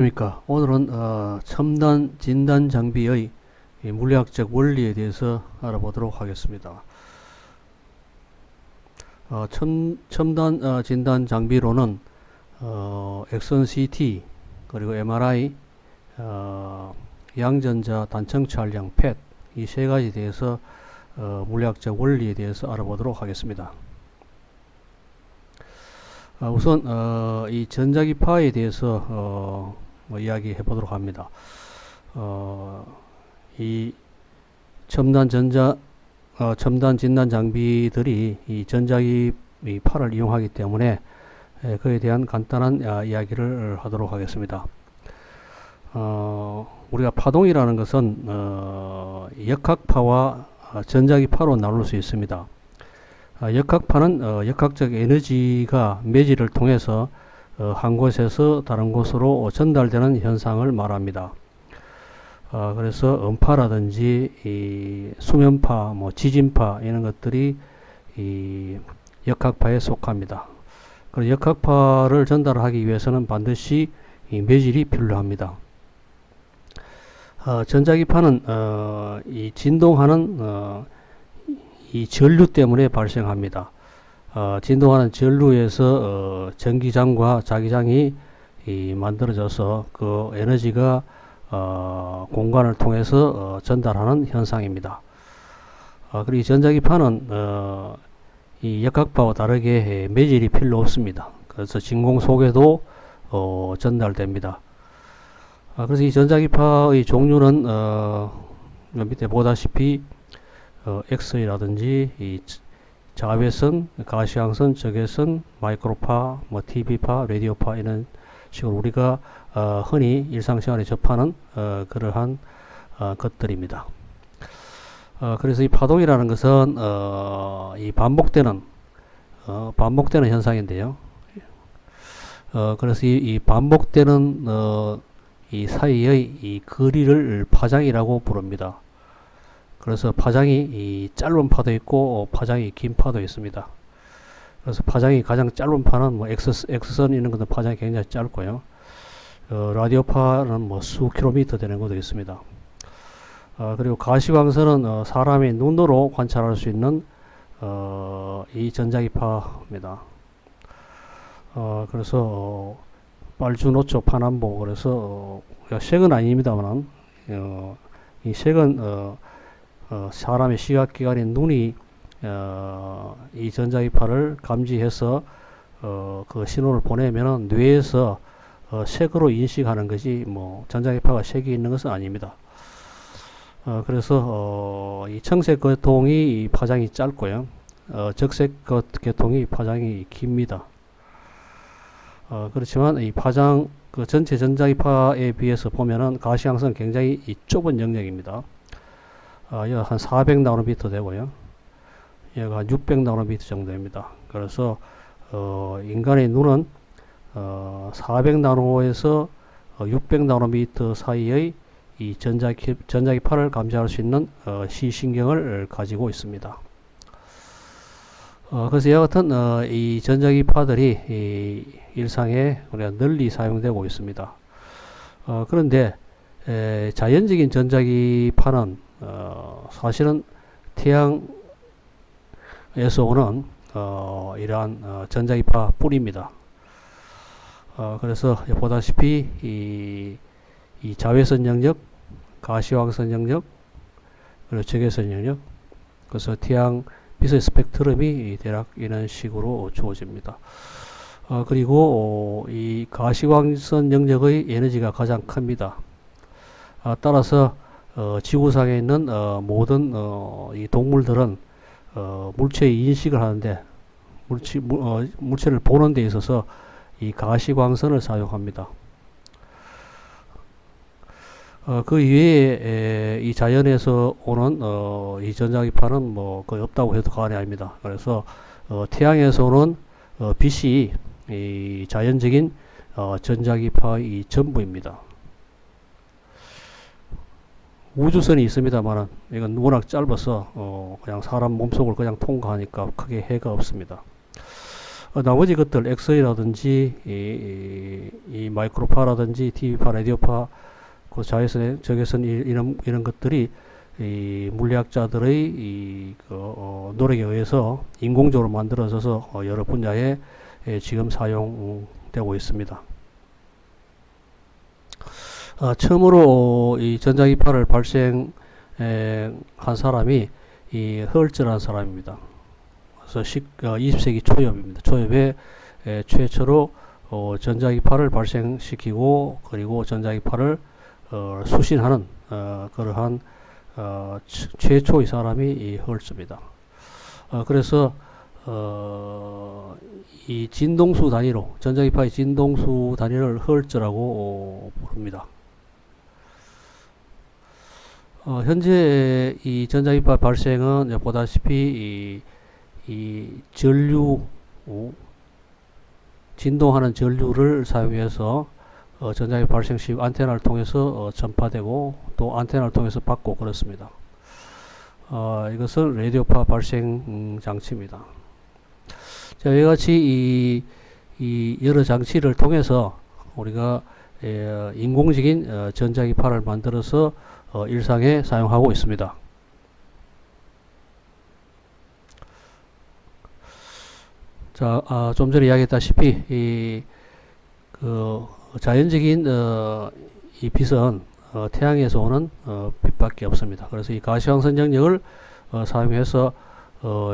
그러니까 오늘은 첨단 진단 장비의 이 물리학적 원리에 대해서 알아보도록 하겠습니다. 첨단 진단 장비로는 엑선 CT 그리고 MRI, 양전자 단청 촬영 PET 이 세 가지에 대해서 물리학적 원리에 대해서 알아보도록 하겠습니다. 우선 이 전자기파에 대해서 이야기해 보도록 합니다. 이 첨단 진단 장비들이 이 전자기파를 이용하기 때문에 그에 대한 간단한 이야기를 하도록 하겠습니다. 우리가 파동이라는 것은 역학파와 전자기파로 나눌 수 있습니다. 역학파는 역학적 에너지가 매질을 통해서 한 곳에서 다른 곳으로 전달되는 현상을 말합니다. 그래서 음파라든지 이 수면파, 지진파 이런 것들이 이 역학파에 속합니다. 그래서 역학파를 전달하기 위해서는 반드시 이 매질이 필요합니다. 전자기파는 이 진동하는 이 전류 때문에 발생합니다. 진동하는 전류에서 전기장과 자기장이 만들어져서 그 에너지가 공간을 통해서 전달하는 현상입니다. 그리고 이 전자기파는 이 역학파와 다르게 매질이 필요 없습니다. 그래서 진공 속에도 전달됩니다. 그래서 이 전자기파의 종류는 밑에 보다시피 X이라든지 이 자외선, 가시광선, 적외선, 마이크로파, TV파, 라디오파 이런 식으로 우리가 흔히 일상생활에 접하는 그러한 것들입니다. 그래서 이 파동이라는 것은 이 반복되는 현상인데요. 그래서 이 반복되는 이 사이의 이 거리를 파장이라고 부릅니다. 그래서 파장이 이 짧은 파도 있고 파장이 긴 파도 있습니다. 그래서 파장이 가장 짧은 파는 X선 이런 것은 파장이 굉장히 짧고요. 라디오파는 수 킬로미터 되는 것도 있습니다. 그리고 가시광선은 사람의 눈으로 관찰할 수 있는 이 전자기파입니다. 그래서 빨주노초 파남보 그래서 색은 아닙니다만 이 색은 사람의 시각기관인 눈이 이 전자기파를 감지해서 그 신호를 보내면은 뇌에서 색으로 인식하는 것이 전자기파가 색이 있는 것은 아닙니다. 그래서 이 청색 계통이 파장이 짧고요. 적색 계통이 파장이 깁니다. 그렇지만 이 파장 그 전체 전자기파에 비해서 보면은 가시광선 굉장히 좁은 영역입니다. 여기가 한 400나노미터 되고요. 여기가 한 600나노미터 정도입니다. 그래서 인간의 눈은 400나노에서 600나노미터 사이의 이 전자기파를 감지할 수 있는 시신경을 가지고 있습니다. 그래서 이와 같은 이 전자기파들이 이 일상에 우리가 널리 사용되고 있습니다. 그런데 자연적인 전자기파는 사실은 태양에서 오는 이러한 전자기파 뿌리입니다. 그래서 보다시피 이 자외선 영역, 가시광선 영역, 그리고 적외선 영역, 그래서 태양 빛의 스펙트럼이 대략 이런 식으로 주어집니다. 그리고 이 가시광선 영역의 에너지가 가장 큽니다. 따라서 지구상에 있는 모든 이 동물들은 물체의 인식을 하는데 물체를 보는 데 있어서 이 가시광선을 사용합니다. 그 이외에 이 자연에서 오는 이 전자기파는 거의 없다고 해도 과언이 아닙니다. 그래서 태양에서 오는 빛이 이 자연적인 전자기파의 전부입니다. 우주선이 있습니다만은 이건 워낙 짧아서 그냥 사람 몸속을 그냥 통과하니까 크게 해가 없습니다. 나머지 것들 엑스레이라든지 이 마이크로파라든지 TV파, 라디오파, 그 자외선, 적외선 이런 것들이 이 물리학자들의 노력에 의해서 인공적으로 만들어져서 여러 분야에 지금 사용되고 있습니다. 처음으로 이 전자기파를 발생한 사람이 이 헐츠라는 사람입니다. 그래서 20세기 초엽입니다. 초엽에 최초로 전자기파를 발생시키고 그리고 전자기파를 수신하는 그러한 최초의 사람이 이 헐츠입니다. 그래서 이 진동수 단위로 전자기파의 진동수 단위를 헐츠라고 부릅니다. 현재 이 전자기파 발생은 보다시피 이 전류 진동하는 전류를 사용해서 전자기파 발생 시 안테나를 통해서 전파되고 또 안테나를 통해서 받고 그렇습니다. 이것은 라디오파 발생 장치입니다. 자, 이같이 이 여러 장치를 통해서 우리가 인공적인 전자기파를 만들어서 일상에 사용하고 있습니다. 자, 좀 전에 이야기했다시피 자연적인 이 빛은 태양에서 오는 빛밖에 없습니다. 그래서 이 가시광선 영역을 사용해서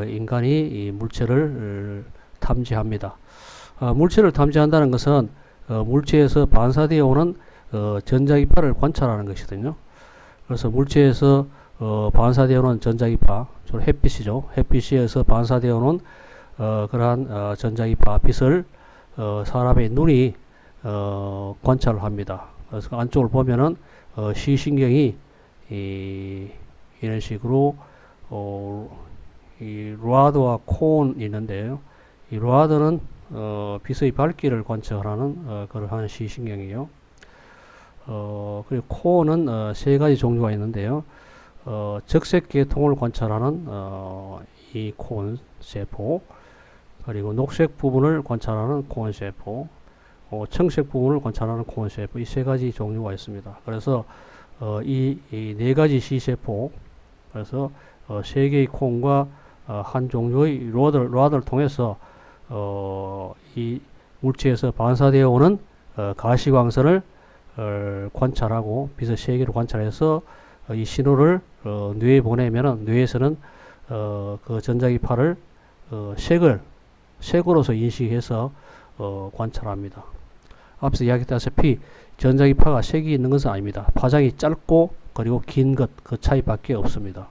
인간이 이 물체를 탐지합니다. 물체를 탐지한다는 것은 물체에서 반사되어 오는 전자기파를 관찰하는 것이거든요. 그래서 물체에서 반사되어 오는 전자기파, 주로 햇빛이죠. 햇빛에서 반사되어 오는 그러한 전자기파 빛을 사람의 눈이 관찰을 합니다. 그래서 안쪽을 보면은 시신경이 이런 식으로 이 로아드와 콘이 있는데요. 이 로아드는 빛의 밝기를 관찰하는 그러한 시신경이에요. 그리고 콘은 세 가지 종류가 있는데요. 적색 계통을 관찰하는 이 콘 세포, 그리고 녹색 부분을 관찰하는 콘 세포, 청색 부분을 관찰하는 콘 세포, 이 세 가지 종류가 있습니다. 그래서 이 네 가지 시세포, 그래서 세 개의 콘과 한 종류의 로드를 통해서 이 물체에서 반사되어 오는 가시광선을 관찰하고 빛의 세계를 관찰해서 이 신호를 뇌에 보내면은 뇌에서는 그 전자기파를 색으로서 인식해서 관찰합니다. 앞서 이야기했다시피 전자기파가 색이 있는 것은 아닙니다. 파장이 짧고 그리고 긴 것, 그 차이밖에 없습니다.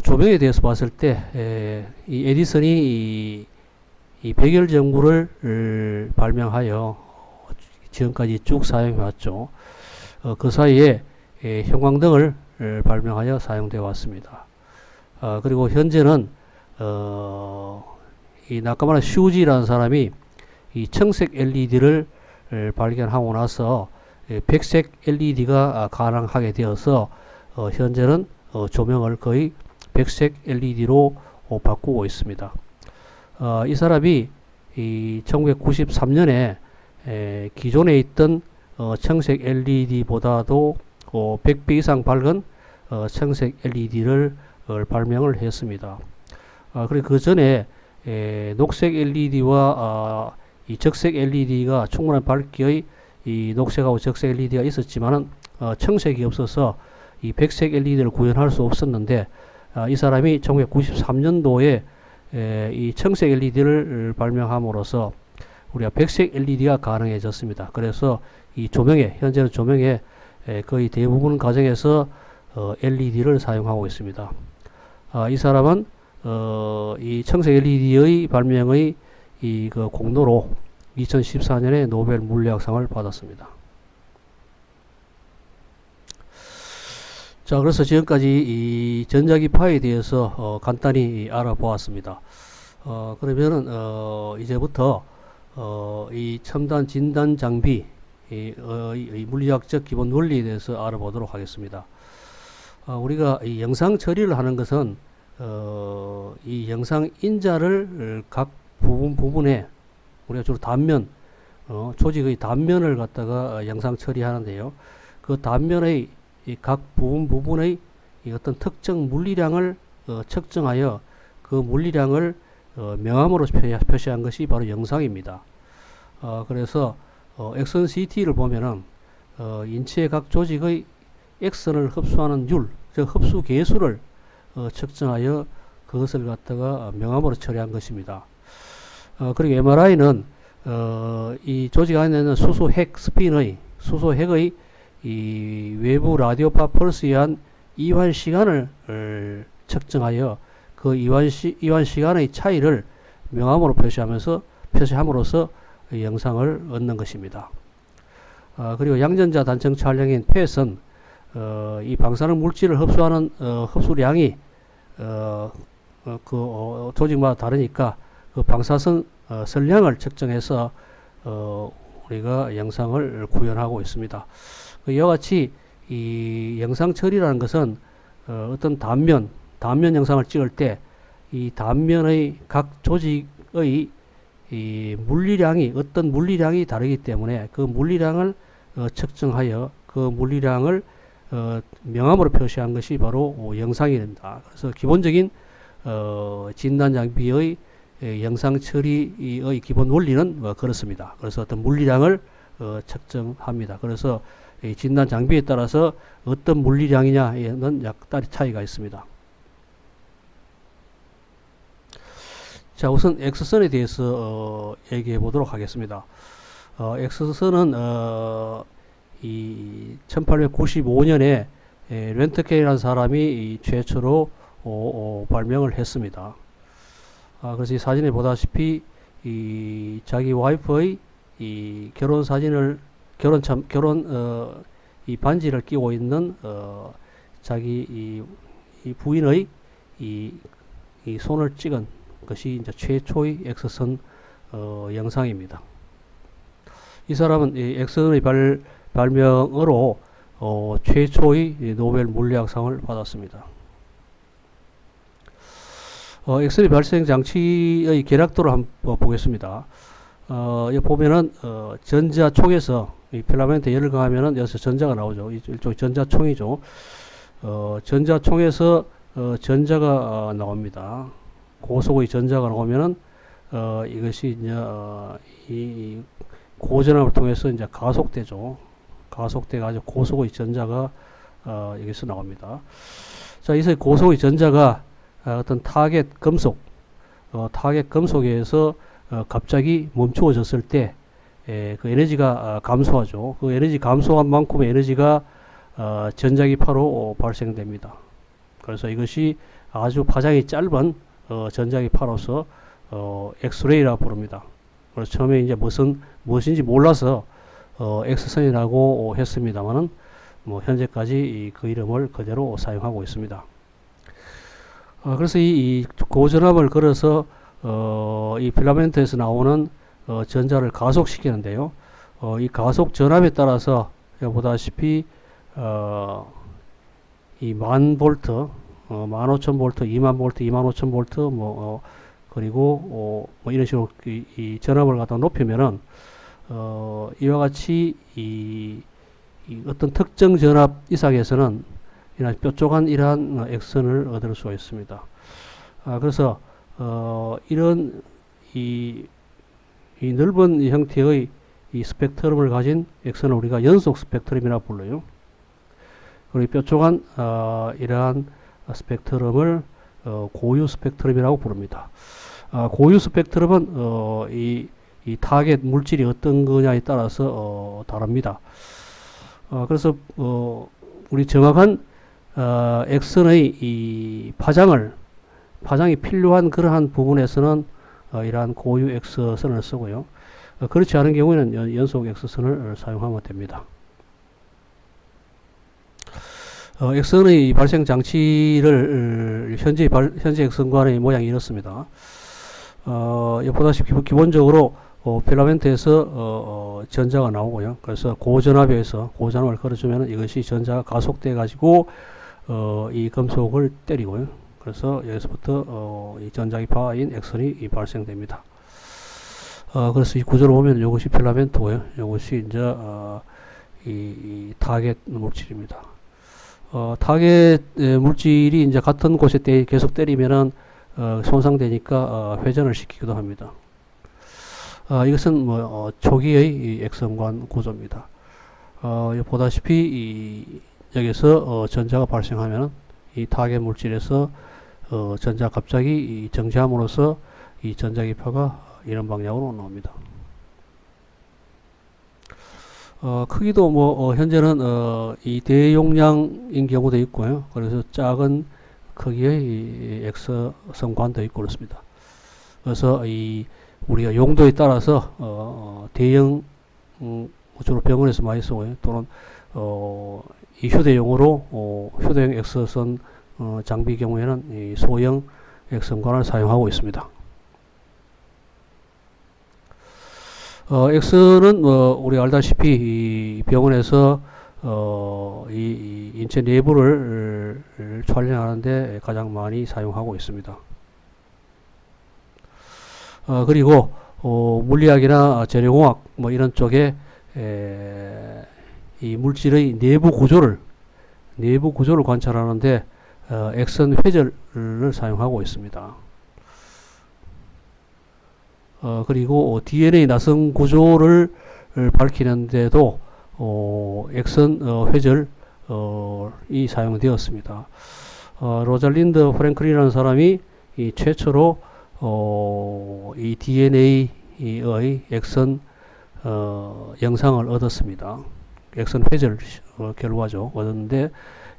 조명에 대해서 봤을 때 이 에디슨이 이 백열전구를 발명하여 지금까지 쭉 사용해 왔죠. 그 사이에 형광등을 발명하여 사용되어 왔습니다. 그리고 현재는 이 나카무라 슈지라는 사람이 이 청색 LED를 발견하고 나서 백색 LED가 가능하게 되어서 현재는 조명을 거의 백색 LED로 바꾸고 있습니다. 이 사람이 이 1993년에 기존에 있던 청색 LED보다도 100배 이상 밝은 청색 LED를 발명을 했습니다. 그리고 그 전에 녹색 LED와 이 적색 LED가 충분한 밝기의 이 녹색하고 적색 LED가 있었지만은 청색이 없어서 이 백색 LED를 구현할 수 없었는데 이 사람이 1993년도에 이 청색 LED를 발명함으로써 우리가 백색 LED가 가능해졌습니다. 그래서 이 조명에 현재는 조명에 거의 대부분 가정에서 LED를 사용하고 있습니다. 이 사람은 이 청색 LED의 발명의 그 공로로 2014년에 노벨 물리학상을 받았습니다. 자, 그래서 지금까지 이 전자기파에 대해서 간단히 알아보았습니다. 그러면은 이제부터 이 첨단 진단 장비 이 물리학적 기본 원리에 대해서 알아보도록 하겠습니다. 우리가 이 영상 처리를 하는 것은 이 영상 인자를 각 부분에 우리가 주로 단면, 조직의 단면을 갖다가 영상 처리하는데요. 그 단면의 이 각 부분의 이 어떤 특정 물리량을 측정하여 그 물리량을 명암으로 표시한 것이 바로 영상입니다. 그래서 액선 CT를 보면은 인체의 각 조직의 액선을 흡수하는 율, 즉 흡수 계수를 측정하여 그것을 갖다가 명암으로 처리한 것입니다. 그리고 MRI는 이 조직 안에 있는 수소핵 스핀의 수소핵의 이 외부 라디오파 펄스에 의한 이완 시간을 측정하여 그 이완 시간의 차이를 명암으로 표시함으로써 영상을 얻는 것입니다. 그리고 양전자 단층 촬영인 펫은 이 방사능 물질을 흡수하는 흡수량이 조직마다 다르니까 그 방사선 선량을 측정해서 우리가 영상을 구현하고 있습니다. 이와 같이 이 영상 처리라는 것은 어떤 단면 영상을 찍을 때 이 단면의 각 조직의 이 물리량이 어떤 물리량이 다르기 때문에 그 물리량을 측정하여 그 물리량을 명암으로 표시한 것이 바로 영상이 됩니다. 그래서 기본적인 진단 장비의 영상 처리의 기본 원리는 그렇습니다. 그래서 어떤 물리량을 측정합니다. 그래서 진단 장비에 따라서 어떤 물리량이냐에는 약간의 차이가 있습니다. 자, 우선 X선에 대해서 얘기해 보도록 하겠습니다. X선은 이 1895년에 렌트케이라는 사람이 최초로 발명을 했습니다. 그래서 이 사진에 보다시피 이 자기 와이프의 이 결혼 사진을 이 반지를 끼고 있는 자기 이 부인의 이 손을 찍은 것이 이제 최초의 X선 영상입니다. 이 사람은 이 X선의 발명으로 최초의 노벨 물리학상을 받았습니다. 엑스레이 발생 장치의 결합도를 한번 보겠습니다. 여기 보면은 전자총에서 이 필라멘트 열을 가하면은 여기서 전자가 나오죠. 이쪽 전자총이죠. 전자총에서 전자가 나옵니다. 고속의 전자가 나오면은 이것이 이제 이 고전압을 통해서 이제 가속되죠. 가속돼 가지고 고속의 전자가 여기서 나옵니다. 자, 이제 고속의 전자가 어떤 타겟 금속에 의해서 갑자기 멈추어졌을 때 그 에너지가 감소하죠. 그 에너지 감소한 만큼의 에너지가 전자기파로 발생됩니다. 그래서 이것이 아주 파장이 짧은 전자기파로서 엑스레이라 부릅니다. 그래서 처음에 이제 무엇인지 몰라서 X선이라고 했습니다만은 뭐 현재까지 그 이름을 그대로 사용하고 있습니다. 그래서 이 고전압을 걸어서 이 필라멘트에서 나오는 전자를 가속시키는데요. 이 가속 전압에 따라서 보다시피 이 10,000볼트, 15,000볼트, 20,000볼트, 25,000볼트 그리고 뭐 이런 식으로 이 전압을 갖다 높이면은 이와 같이 이 어떤 특정 전압 이상에서는 이런 뾰족한 이러한 액선을 얻을 수가 있습니다. 그래서 이런 이 넓은 형태의 이 스펙트럼을 가진 액선을 우리가 연속 스펙트럼이라고 불러요. 그리고 뾰족한 이러한 스펙트럼을 고유 스펙트럼이라고 부릅니다. 고유 스펙트럼은 이 타겟 물질이 어떤 거냐에 따라서 다릅니다. 그래서 우리 정확한 액선의 이 파장이 필요한 그러한 부분에서는 이러한 고유 X선을 쓰고요. 그렇지 않은 경우에는 연속 X선을 사용하면 됩니다. X선의 발생 장치를 현재 X선관의 모양이 이렇습니다. 보다시피 기본적으로 필라멘트에서 전자가 나오고요. 그래서 고전압을 걸어주면 이것이 전자가 가속돼 가지고 이 금속을 때리고요. 그래서 여기서부터 이 전자기파인 X선이 발생됩니다. 그래서 이 구조를 보면 이것이 필라멘트고요. 이것이 이제 이 타겟 물질입니다. 타겟 물질이 이제 같은 곳에 계속 때리면은 손상되니까 회전을 시키기도 합니다. 이것은 뭐 초기의 이 X선관 구조입니다. 보다시피 여기서 전자가 발생하면 이 타겟 물질에서 전자 갑자기 정지함으로써 이 전자기파가 이런 방향으로 나옵니다. 크기도 뭐 현재는 이 대용량인 경우도 있고요. 그래서 작은 크기의 이 X선관도 있고 그렇습니다. 그래서 이 우리가 용도에 따라서 대형 주로 병원에서 많이 쓰고요. 또는 이 휴대용으로 휴대용 X선 장비 경우에는 이 소형 X선관을 사용하고 있습니다. X는 우리 알다시피 이 병원에서 이 인체 내부를 촬영하는데 가장 많이 사용하고 있습니다. 그리고 물리학이나 재료공학 뭐 이런 쪽에 이 물질의 내부 구조를 관찰하는데 X선 회절을 사용하고 있습니다. 그리고 DNA 나성 구조를 밝히는데도 X선 회절이 사용되었습니다. 로잘린드 프랭클이라는 사람이 이 최초로 이 DNA의 X선 영상을 얻었습니다. X선 회절 결과죠. 얻었는데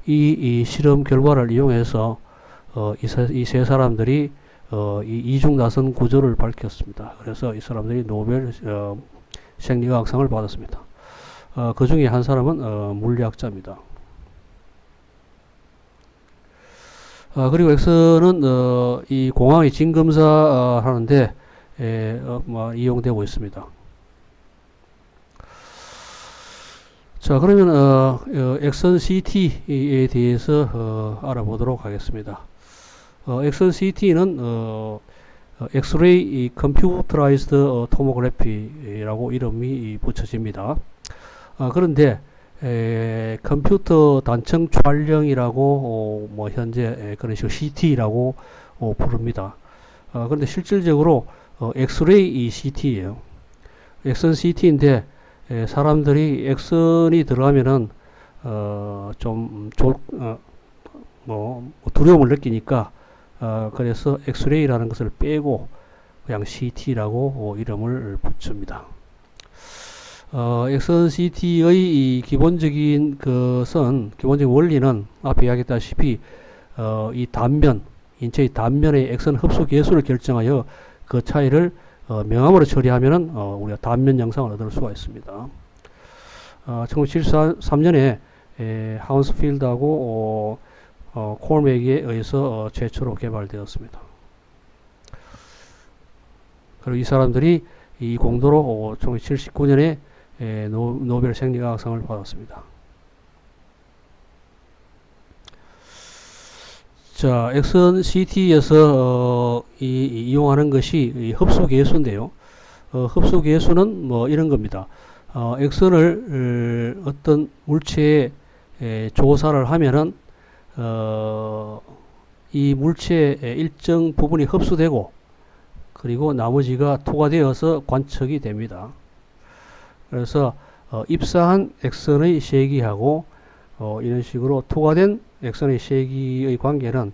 이 실험 결과를 이용해서 이 세 사람들이 이 이중 나선 구조를 밝혔습니다. 그래서 이 사람들이 노벨 생리학상을 받았습니다. 그 중에 한 사람은 물리학자입니다. 그리고 X는 이 공항의 진검사 하는데 이용되고 있습니다. 자, 그러면 X선 CT에 대해서 알아보도록 하겠습니다. X선 CT는 X-ray Computerized Tomography라고 이름이 붙여집니다. 그런데 컴퓨터 단층 촬영이라고 뭐 현재 그런 식으로 CT라고 부릅니다. 그런데 실질적으로 X-ray CT예요. X선 CT인데 사람들이 X선이 들어가면은 뭐 두려움을 느끼니까 그래서 엑스레이라는 것을 빼고 그냥 CT라고 이름을 붙입니다. X선 CT의 기본적인 원리는 앞에 이야기했다시피 이 단면, 인체의 단면의 X선 흡수 계수를 결정하여 그 차이를 명암으로 처리하면은 우리가 단면 영상을 얻을 수가 있습니다. 1973년에 하운스필드하고 콜맥에 의해서 최초로 개발되었습니다. 그리고 이 사람들이 이 공로로 1979년에 노벨 생리학상을 받았습니다. 자, X선 CT에서 이용하는 것이 이 흡수 계수인데요. 흡수 계수는 뭐 이런 겁니다. X선을 어떤 물체에 조사를 하면은 이 물체의 일정 부분이 흡수되고 그리고 나머지가 투과되어서 관측이 됩니다. 그래서 입사한 X선의 세기하고 이런 식으로 투과된 X선의 세기의 관계는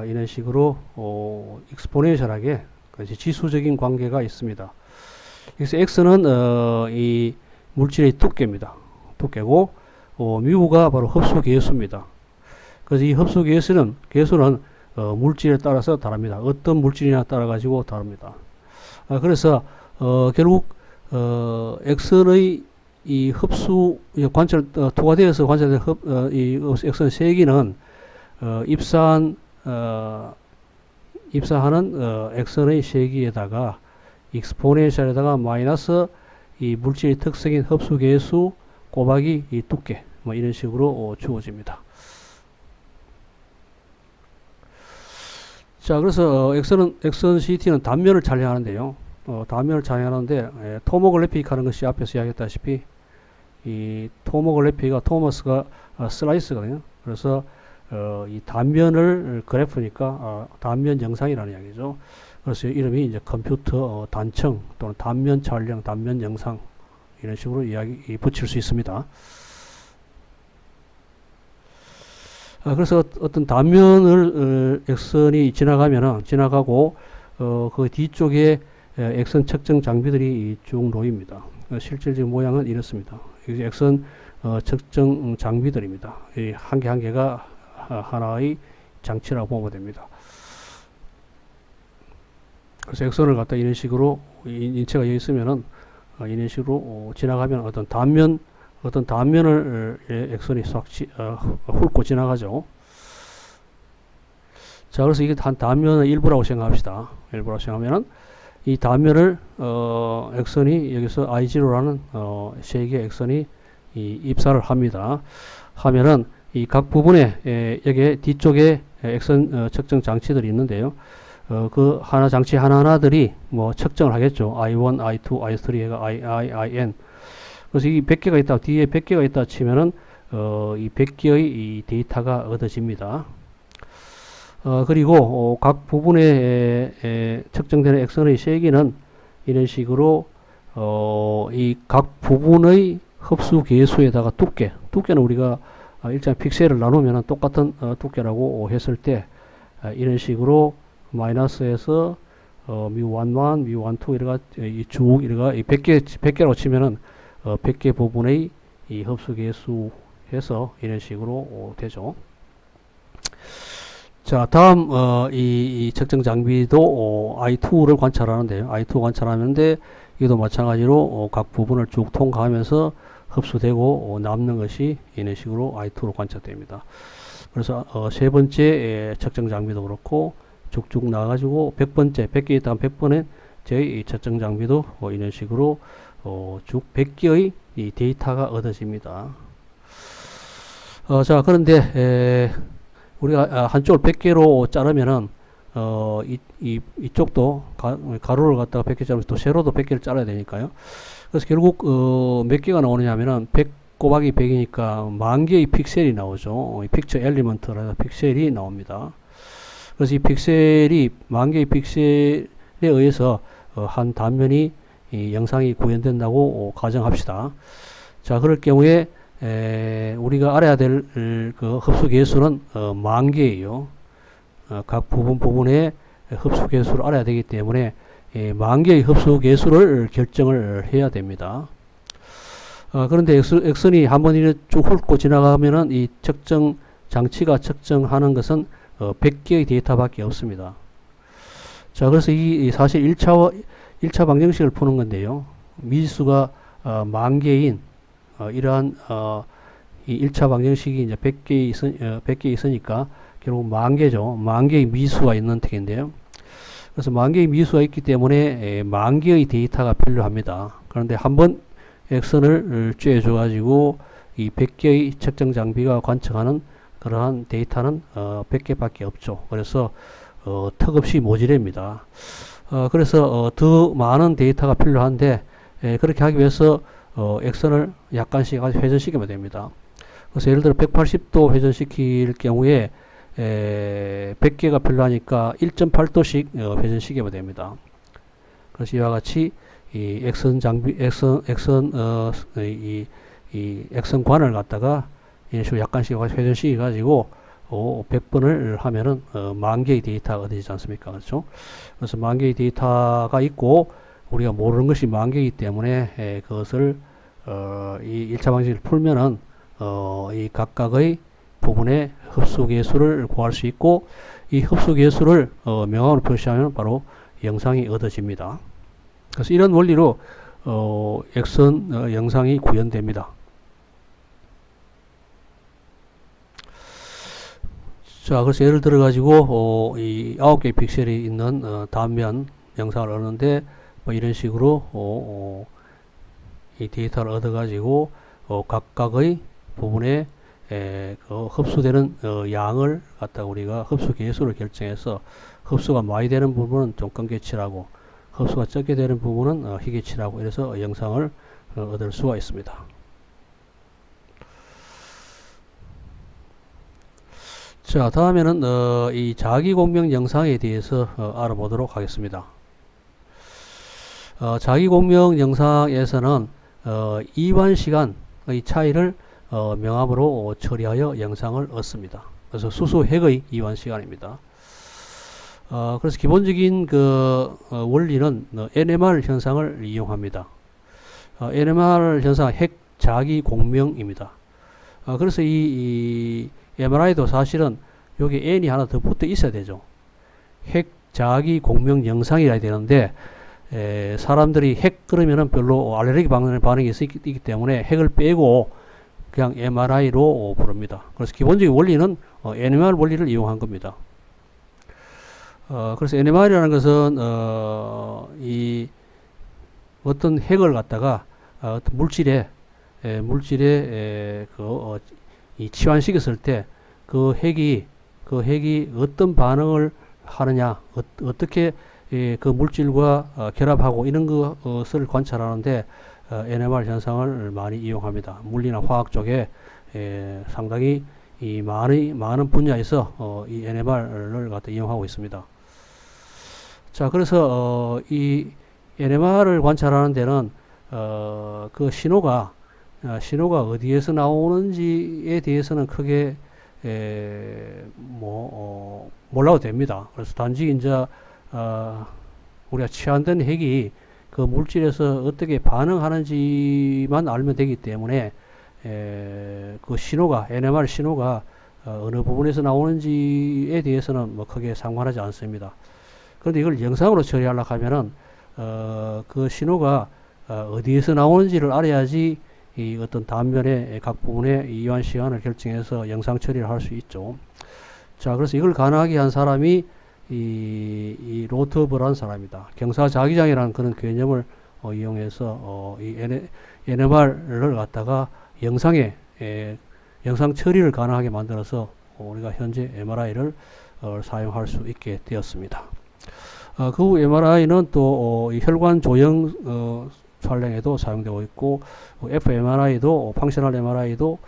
이런 식으로 익스포넨셜하게 지수적인 관계가 있습니다. 그래서 X는 이 물질의 두께입니다. 두께고 뮤가 바로 흡수 계수입니다. 그래서 이 흡수 계수는 물질에 따라서 다릅니다. 어떤 물질이나 따라 가지고 다릅니다. 그래서 결국 X선의 이 흡수 투과되어서 관찰된 이 X선 세기는 입사하는 X선의 세기에다가 익스포넨셜에다가 마이너스 이 물질의 특성인 흡수 계수 곱하기 이 두께 뭐 이런 식으로 주어집니다. 자, 그래서 엑선 CT는 단면을 촬영하는데요. 단면을 촬영하는데 토모그래픽 하는 것이 앞에서 이야기했다시피 이 토모그래피가 토머스가 슬라이스거든요. 그래서 이 단면을 그래프니까 단면 영상이라는 이야기죠. 그래서 이름이 이제 컴퓨터 단청 또는 단면 촬영, 단면 영상 이런 식으로 이야기 붙일 수 있습니다. 그래서 어떤 단면을 엑선이 지나가고 그 뒤쪽에 엑선 측정 장비들이 쭉 놓입니다. 실질적인 모양은 이렇습니다. 엑선 측정 장비들입니다. 한 개 한 개가 하나의 장치라고 보면 됩니다. 그래서 엑선을 갖다 이런 식으로 인체가 여기 있으면은 이런 식으로 지나가면 어떤 단면을 엑선이 싹 훑고 지나가죠. 자, 그래서 이게 단면의 일부라고 생각합시다. 일부라고 생각하면은 이 단면을 엑선이 여기서 I0라는 세 개의 엑선이 입사를 합니다. 하면은 이 각 부분에 여기 뒤쪽에 엑선 측정 장치들이 있는데요. 그 장치 하나하나들이 뭐 측정을 하겠죠. I1, I2, I3, IN. 그래서 이 100개가 있다, 뒤에 100개가 있다 치면은 이 100개의 이 데이터가 얻어집니다. 그리고 각 부분에 측정되는 엑선의 세기는 이런 식으로 이 각 부분의 흡수 계수에다가 두께는 우리가 일단 픽셀을 나누면 똑같은 두께라고 했을 때 이런 식으로 마이너스에서 뮤11, 뮤12 이래가 쭉 이래가 100개라고 치면은 100개 부분의 이 흡수 계수 해서 이런 식으로 되죠. 자, 다음 이 측정 장비도 I2를 관찰하는데요. I2 관찰하는데 이것도 마찬가지로 각 부분을 쭉 통과하면서 흡수되고 남는 것이 이런 식으로 I2로 관찰됩니다. 그래서 세 번째 측정 장비도 그렇고 쭉쭉 나가지고 100번째, 100개 있다면 100번에 제 측정 장비도 이런 식으로 쭉 100개의 이 데이터가 얻어집니다. 자, 그런데 우리가 한쪽을 100개로 자르면은 이쪽도 가로를 갖다가 100개 자르면 또 세로도 100개를 잘라야 되니까요. 그래서 결국 몇 개가 나오느냐면은 100 곱하기 100이니까 만 개의 픽셀이 나오죠. 픽처 엘리먼트라서 픽셀이 나옵니다. 그래서 이 픽셀이 만 개의 픽셀에 의해서 한 단면이 이 영상이 구현된다고 가정합시다. 자, 그럴 경우에 우리가 알아야 될 그 흡수 개수는 만 개예요. 각 부분의 흡수 개수를 알아야 되기 때문에 만 개의 흡수 개수를 결정을 해야 됩니다. 그런데 엑선이 한번 이렇게 쭉 훑고 지나가면은 이 측정 장치가 측정하는 것은 100개의 데이터밖에 없습니다. 자, 그래서 이 사실 1차 방정식을 푸는 건데요. 미지수가 만 개인 이러한 이 1차 방정식이 이제 100개 있으니까 결국 만 개죠. 만 개의 미수가 있는 택인데요. 그래서 만 개의 미수가 있기 때문에 만 개의 데이터가 필요합니다. 그런데 한번 엑선을 쬐줘 가지고 이 100개의 측정 장비가 관측하는 그러한 데이터는 100개밖에 없죠. 그래서 턱없이 모자랍니다. 그래서 더 많은 데이터가 필요한데 그렇게 하기 위해서 엑선을 약간씩 회전시키면 됩니다. 그래서 예를 들어 180도 회전시킬 경우에 100개가 필요하니까 1.8도씩 회전시키면 됩니다. 그래서 이와 같이 이 엑선 장비, 이 엑선관을 갖다가 이런 식으로 약간씩 회전시켜 가지고 100번을 하면은 만 개의 데이터가 얻어지지 않습니까? 그렇죠? 그래서 만 개의 데이터가 있고 우리가 모르는 것이 만 개이기 때문에 그것을 이 1차 방식을 풀면은 이 각각의 부분의 흡수 개수를 구할 수 있고 이 흡수 개수를 명암으로 표시하면 바로 영상이 얻어집니다. 그래서 이런 원리로 엑선 영상이 구현됩니다. 자, 그래서 예를 들어 가지고 이 9개의 픽셀이 있는 단면 영상을 얻는데 뭐 이런 식으로 이 데이터를 얻어 가지고 각각의 부분의 그 흡수되는 양을 갖다가 우리가 흡수 계수를 결정해서 흡수가 많이 되는 부분은 좀 검게 칠하고 흡수가 적게 되는 부분은 희게 칠하고 이래서 영상을 얻을 수가 있습니다. 자, 다음에는 이 자기공명 영상에 대해서 알아보도록 하겠습니다. 자기공명 영상에서는 이완 시간의 차이를 명암으로 처리하여 영상을 얻습니다. 그래서 수소핵의 이완 시간입니다. 그래서 기본적인 그 원리는 NMR 현상을 이용합니다. NMR 현상 핵 자기 공명입니다. 그래서 이 MRI도 사실은 여기 N이 하나 더 붙어 있어야 되죠. 핵 자기 공명 영상이라 되는데 사람들이 핵 그러면은 별로 알레르기 반응이 있기 때문에 핵을 빼고 그냥 MRI로 부릅니다. 그래서 기본적인 원리는 NMR 원리를 이용한 겁니다. 그래서 NMR이라는 것은 이 어떤 핵을 갖다가 어떤 물질에 이 치환시켰을 때 그 핵이 어떤 반응을 하느냐, 어떻게 그 물질과 결합하고 이런 것을 관찰하는데 NMR 현상을 많이 이용합니다. 물리나 화학 쪽에 상당히 이 많은 분야에서 이 NMR을 갖다 이용하고 있습니다. 자, 그래서 이 NMR을 관찰하는 데는 그 신호가 어디에서 나오는지에 대해서는 크게 몰라도 됩니다. 그래서 단지 이제 우리가 치환된 핵이 그 물질에서 어떻게 반응하는지만 알면 되기 때문에 그 신호가 NMR 신호가 어느 부분에서 나오는지에 대해서는 뭐 크게 상관하지 않습니다. 그런데 이걸 영상으로 처리하려고 하면은 그 신호가 어디에서 나오는지를 알아야지 이 어떤 단면의 각 부분의 이완 시간을 결정해서 영상 처리를 할 수 있죠. 자, 그래서 이걸 가능하게 한 사람이 이 로트버라는 사람이다. 경사자기장이라는 그런 개념을 이용해서 이 NMR을 갖다가 영상 처리를 가능하게 만들어서 우리가 현재 MRI를 사용할 수 있게 되었습니다. 그 후 MRI는 또 이 혈관 조형 촬영에도 사용되고 있고 fMRI도 펑셔널 MRI도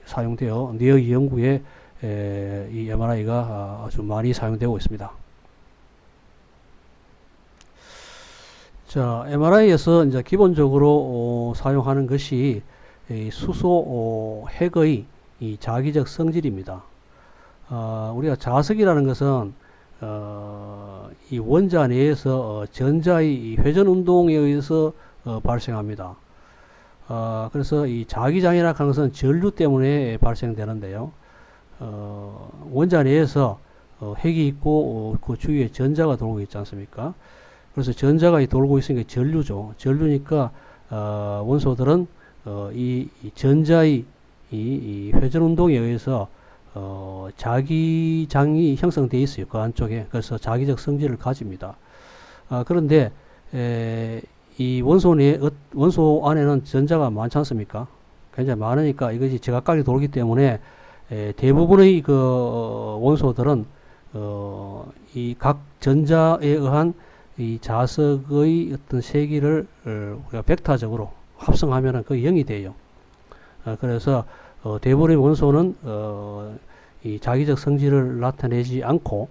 사용되어 뇌의 연구에 이 MRI가 아주 많이 사용되고 있습니다. 자, MRI에서 이제 기본적으로 사용하는 것이 수소 핵의 이 자기적 성질입니다. 우리가 자석이라는 것은 이 원자 내에서 전자의 이 회전 운동에 의해서 발생합니다. 그래서 이 자기장이라는 것은 전류 때문에 발생되는데요. 원자 내에서 핵이 있고 그 주위에 전자가 돌고 있지 않습니까? 그래서 전자가 돌고 있으니까 전류죠. 전류니까 원소들은 이 전자의 이 회전 운동에 의해서 자기장이 형성되어 있어요. 그 안쪽에. 그래서 자기적 성질을 가집니다. 그런데 이 원소 안에는 전자가 많지 않습니까? 굉장히 많으니까 이것이 제각각이 돌기 때문에 대부분의 그 원소들은 이 각 전자에 의한 이 자석의 어떤 세기를 우리가 벡터적으로 합성하면은 그 0이 돼요. 그래서 대부분의 원소는 이 자기적 성질을 나타내지 않고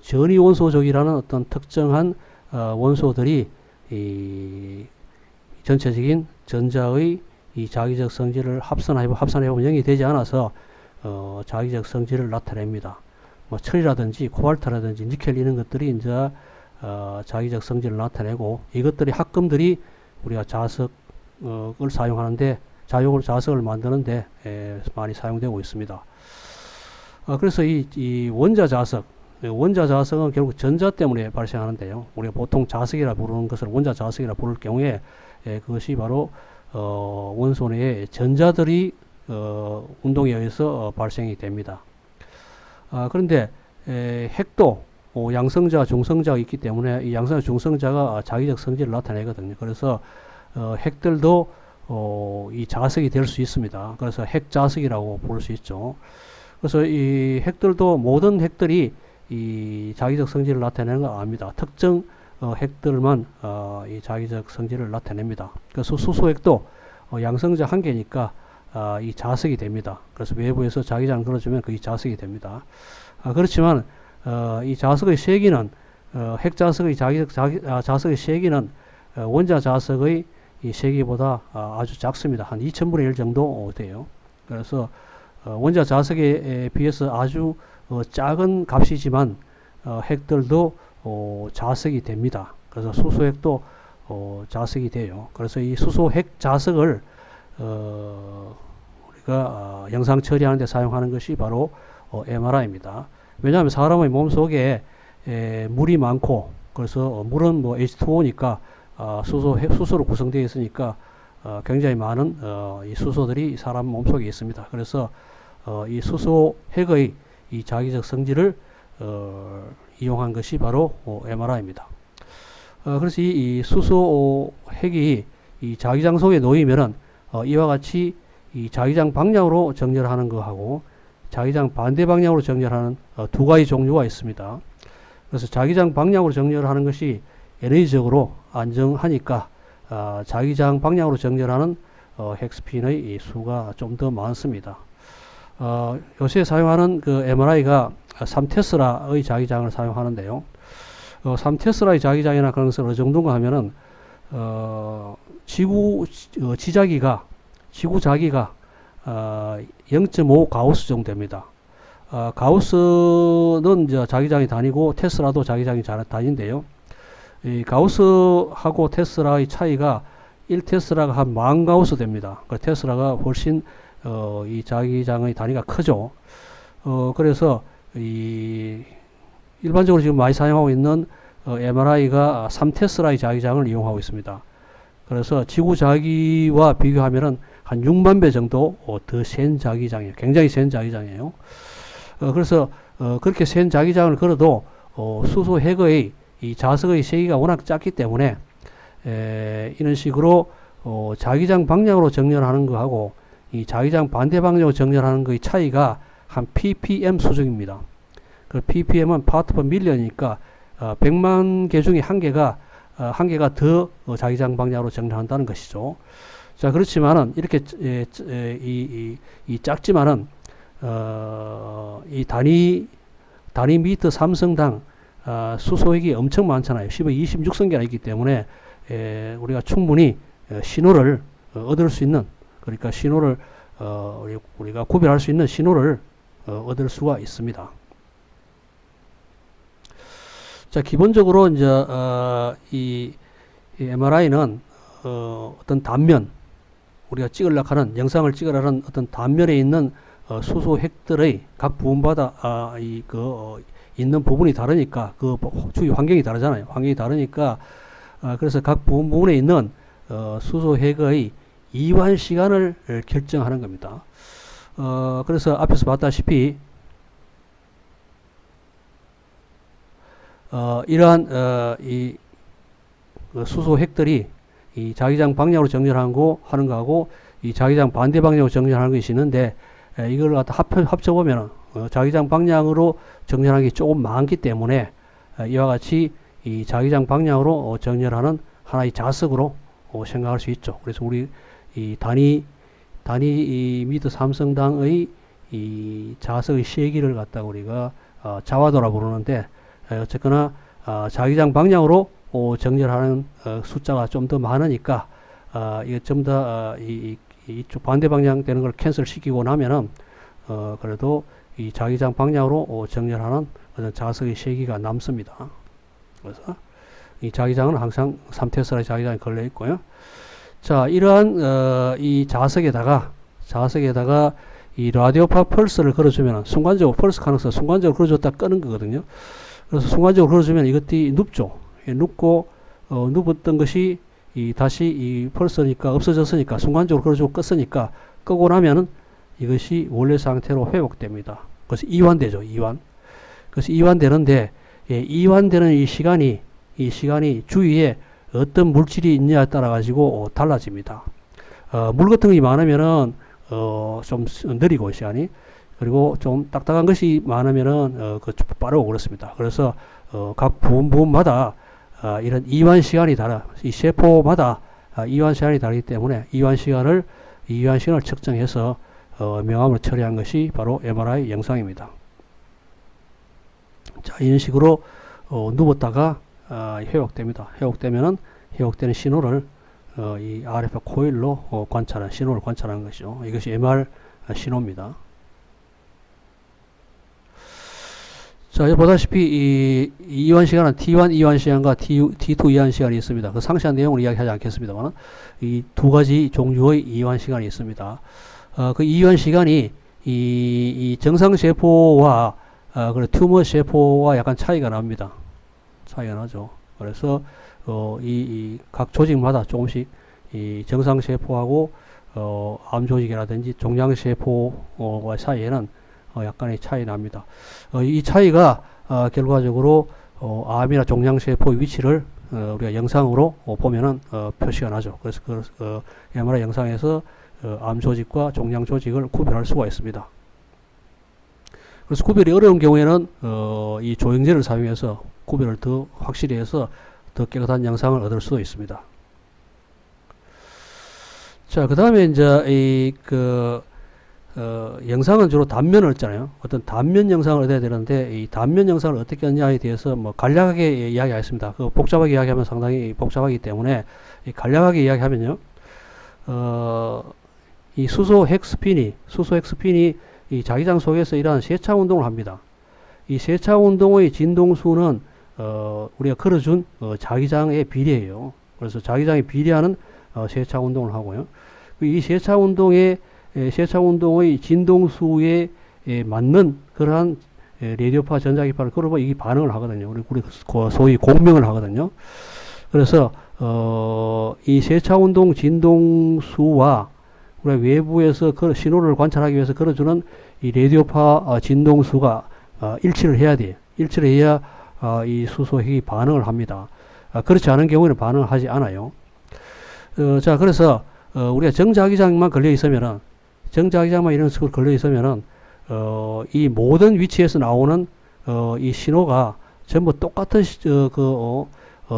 전이원소적이라는 어떤 특정한 원소들이 이 전체적인 전자의 이 자기적 성질을 합산해보면 0이 되지 않아서 자기적 성질을 나타냅니다. 뭐 철이라든지 코발트라든지 니켈 이런 것들이 이제 자기적 성질을 나타내고 이것들이 합금들이 우리가 자석을 사용하는데 자석을 만드는데 많이 사용되고 있습니다. 그래서 이 원자 자석은 결국 전자 때문에 발생하는데요. 우리가 보통 자석이라 부르는 것을 원자 자석이라 부를 경우에 그것이 바로 원소 내에 전자들이 운동에 의해서 발생이 됩니다. 그런데 핵도 양성자, 중성자가 있기 때문에 이 양성자, 중성자가 자기적 성질을 나타내거든요. 그래서 핵들도 이 자석이 될 수 있습니다. 그래서 핵 자석이라고 부를 수 있죠. 그래서 이 핵들도 모든 핵들이 이 자기적 성질을 나타내는 건 아닙니다. 특정 핵들만 이 자기적 성질을 나타냅니다. 그래서 수소핵도 양성자 한 개니까 이 자석이 됩니다. 그래서 외부에서 자기장을 걸어주면 그게 자석이 됩니다. 그렇지만 이 자석의 세기는 핵 자석의 자석의 세기는 원자 자석의 이 세기보다 아주 작습니다. 한 2000분의 1 정도 돼요. 그래서 원자 자석에 비해서 아주 작은 값이지만 핵들도 자석이 됩니다. 그래서 수소핵도 자석이 돼요. 그래서 이 수소핵 자석을 우리가 영상 처리하는 데 사용하는 것이 바로 MRI입니다. 왜냐하면 사람의 몸속에 물이 많고, 그래서 물은 뭐 H2O니까 수소로 구성되어 있으니까 굉장히 많은 이 수소들이 사람 몸속에 있습니다. 그래서 이 수소핵의 이 자기적 성질을 이용한 것이 바로 MRI입니다. 그래서 이 수소핵이 이 자기장 속에 놓이면은 이와 같이 이 자기장 방향으로 정렬하는 것하고 자기장 반대 방향으로 정렬하는 두 가지 종류가 있습니다. 그래서 자기장 방향으로 정렬하는 것이 에너지적으로 안정하니까 자기장 방향으로 정렬하는 핵스핀의 이 수가 좀 더 많습니다. 요새 사용하는 그 MRI가 3테슬라의 자기장을 사용하는데요. 3테슬라의 자기장이나 그런 것은 어느 정도인가 하면은 지구 자기가 0.5 가우스 정도 됩니다. 가우스는 이제 자기장이 다니고 테슬라도 자기장이 다닌데요. 이 가우스하고 테슬라의 차이가 1테슬라가 한 10,000 가우스 됩니다. 그 테슬라가 훨씬 이 자기장의 단위가 크죠. 그래서 이 일반적으로 지금 많이 사용하고 있는 MRI가 3테슬라의 자기장을 이용하고 있습니다. 그래서 지구 자기와 비교하면은 한 6만 배 정도 더 센 자기장이에요. 굉장히 센 자기장이에요. 그래서 그렇게 센 자기장을 걸어도 수소핵의 이 자석의 세기가 워낙 작기 때문에 이런 식으로 자기장 방향으로 정렬하는 거하고 이 자기장 반대 방향으로 정렬하는 거의 차이가 한 ppm 수준입니다. 그 ppm은 part per million이니까 100만 개 중에 한 개가 더 자기장 방향으로 정렬한다는 것이죠. 자, 그렇지만은 이렇게 이 작지만은 이 단위 미터 삼성당 수소핵이 엄청 많잖아요. 10의 26성계나 있기 때문에 우리가 충분히 신호를 얻을 수 있는, 그러니까 신호를 우리가 구별할 수 있는 신호를 얻을 수가 있습니다. 자, 기본적으로 이제 이 MRI는 어떤 단면, 우리가 찍으려고 하는, 영상을 찍으려고 하는 어떤 단면에 있는 수소핵들의 각 부분마다 있는 부분이 다르니까 그 주위 환경이 다르잖아요. 환경이 다르니까 그래서 각 부분에 있는 수소핵의 이완 시간을 결정하는 겁니다. 그래서 앞에서 봤다시피 이러한 이 수소핵들이 이 자기장 방향으로 정렬하는 거하고 이 자기장 반대 방향으로 정렬하는 것이 있는데 이걸 갖다 합쳐보면 자기장 방향으로 정렬하는 게 조금 많기 때문에 이와 같이 이 자기장 방향으로 정렬하는 하나의 자석으로 생각할 수 있죠. 그래서 우리 이 단위 미터 삼성당의 이 자석의 세기를 갖다가 우리가 자와도라 부르는데 어쨌거나 자기장 방향으로 정렬하는 숫자가 좀 더 많으니까 이게 좀 더 이쪽 반대 방향 되는 걸 캔슬 시키고 나면은 그래도 이 자기장 방향으로 정렬하는 어떤 자석의 세기가 남습니다. 그래서 이 자기장은 항상 3테슬라의 자기장이 걸려 있고요. 자, 이러한 이 자석에다가 이 라디오파 펄스를 걸어주면 순간적으로 펄스 가능성 순간적으로 걸어줬다 끄는 거거든요. 그래서 순간적으로 걸어주면 이것들이 눕죠. 눕고 눕었던 것이 다시 이 펄스니까 없어졌으니까 순간적으로 걸어주고 껐으니까 끄고 나면은 이것이 원래 상태로 회복됩니다. 그래서 이완되죠. 이완. 그래서 이완되는데 이완되는 이 시간이 주위에 어떤 물질이 있냐에 따라 가지고 달라집니다. 물 같은 것이 많으면은 좀 느리고 시간이, 그리고 좀 딱딱한 것이 많으면은 빠르고 그렇습니다. 그래서 각 부분마다 이런 이완 시간이 이 세포마다 이완 시간이 다르기 때문에 이완 시간을 측정해서 명암을 처리한 것이 바로 MRI 영상입니다. 자, 이런 식으로 누웠다가 회복됩니다. 회복되는 신호를 이 RF 코일로 신호를 관찰하는 것이죠. 이것이 MR 신호입니다. 자, 보다시피 이 이완 시간은 T1 이완 시간과 T2 이완 시간이 있습니다. 그 상세한 내용을 이야기하지 않겠습니다만 이 두 가지 종류의 이완 시간이 있습니다. 그 이완 시간이 이 정상 세포와 그리고 튜머 세포와 약간 차이가 납니다. 차이가 나죠. 그래서 이 각 조직마다 조금씩 이 정상 세포하고 암 조직이라든지 종양 세포와 사이에는 약간의 차이 납니다. 이 차이가 결과적으로 암이나 종양 세포의 위치를 우리가 영상으로 보면은 표시가 나죠. 그래서 MRI 영상에서 암 조직과 종양 조직을 구별할 수가 있습니다. 그래서 구별이 어려운 경우에는 이 조형제를 사용해서 구별을 더 확실히 해서 더 깨끗한 영상을 얻을 수도 있습니다. 자, 그 다음에 이제 영상은 주로 단면을 얻잖아요. 어떤 단면 영상을 얻어야 되는데 이 단면 영상을 어떻게 얻냐에 대해서 뭐 간략하게 이야기하겠습니다. 복잡하게 이야기하면 상당히 복잡하기 때문에 간략하게 이야기하면요. 이 수소 핵스핀이 이 자기장 속에서 이러한 세차 운동을 합니다. 이 세차 운동의 진동수는 우리가 걸어준 자기장의 비례예요. 그래서 자기장에 비례하는 세차 운동을 하고요. 이 세차 운동의 진동수에 맞는 그러한 레디오파 전자기파를 걸어보면 이게 반응을 하거든요. 우리 소위 공명을 하거든요. 그래서 이 세차 운동 진동수와 우리가 외부에서 신호를 관찰하기 위해서 걸어주는 이 레디오파 진동수가 일치를 해야 돼요. 일치를 해야 이 수소핵이 반응을 합니다. 그렇지 않은 경우에는 반응을 하지 않아요. 자, 그래서 우리가 정자기장만 걸려 있으면은, 이런 식으로 걸려 있으면은 이 모든 위치에서 나오는 이 신호가 전부 똑같은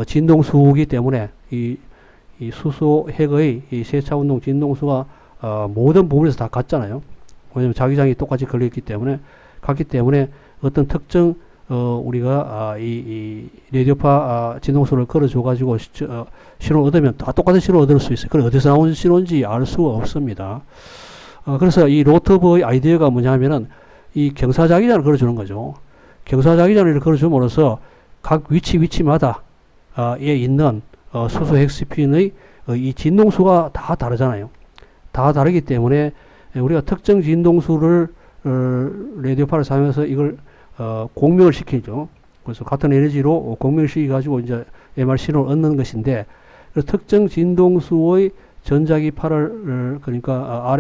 진동수이기 때문에 이 수소핵의 이 세차 운동 진동수가 모든 부분에서 다 같잖아요. 왜냐면 자기장이 똑같이 걸려 있기 때문에 같기 때문에 어떤 특정 우리가 이 레디오파 진동수를 걸어줘 가지고 신호를 얻으면 다 똑같은 신호를 얻을 수 있어요. 그럼 어디서 나온 신호인지 알 수가 없습니다. 그래서 이 로터브의 아이디어가 뭐냐면은 이 경사자기장을 걸어주는 거죠. 경사자기장을 걸어줌으로써 각 위치마다 에 있는 수소 핵스핀의 이 진동수가 다 다르잖아요. 다 다르기 때문에 우리가 특정 진동수를 레디오파를 사용해서 이걸 공명을 시키죠. 그래서 같은 에너지로 공명을 시켜가지고 이제 MR 신호를 얻는 것인데, 특정 진동수의 전자기파를 그러니까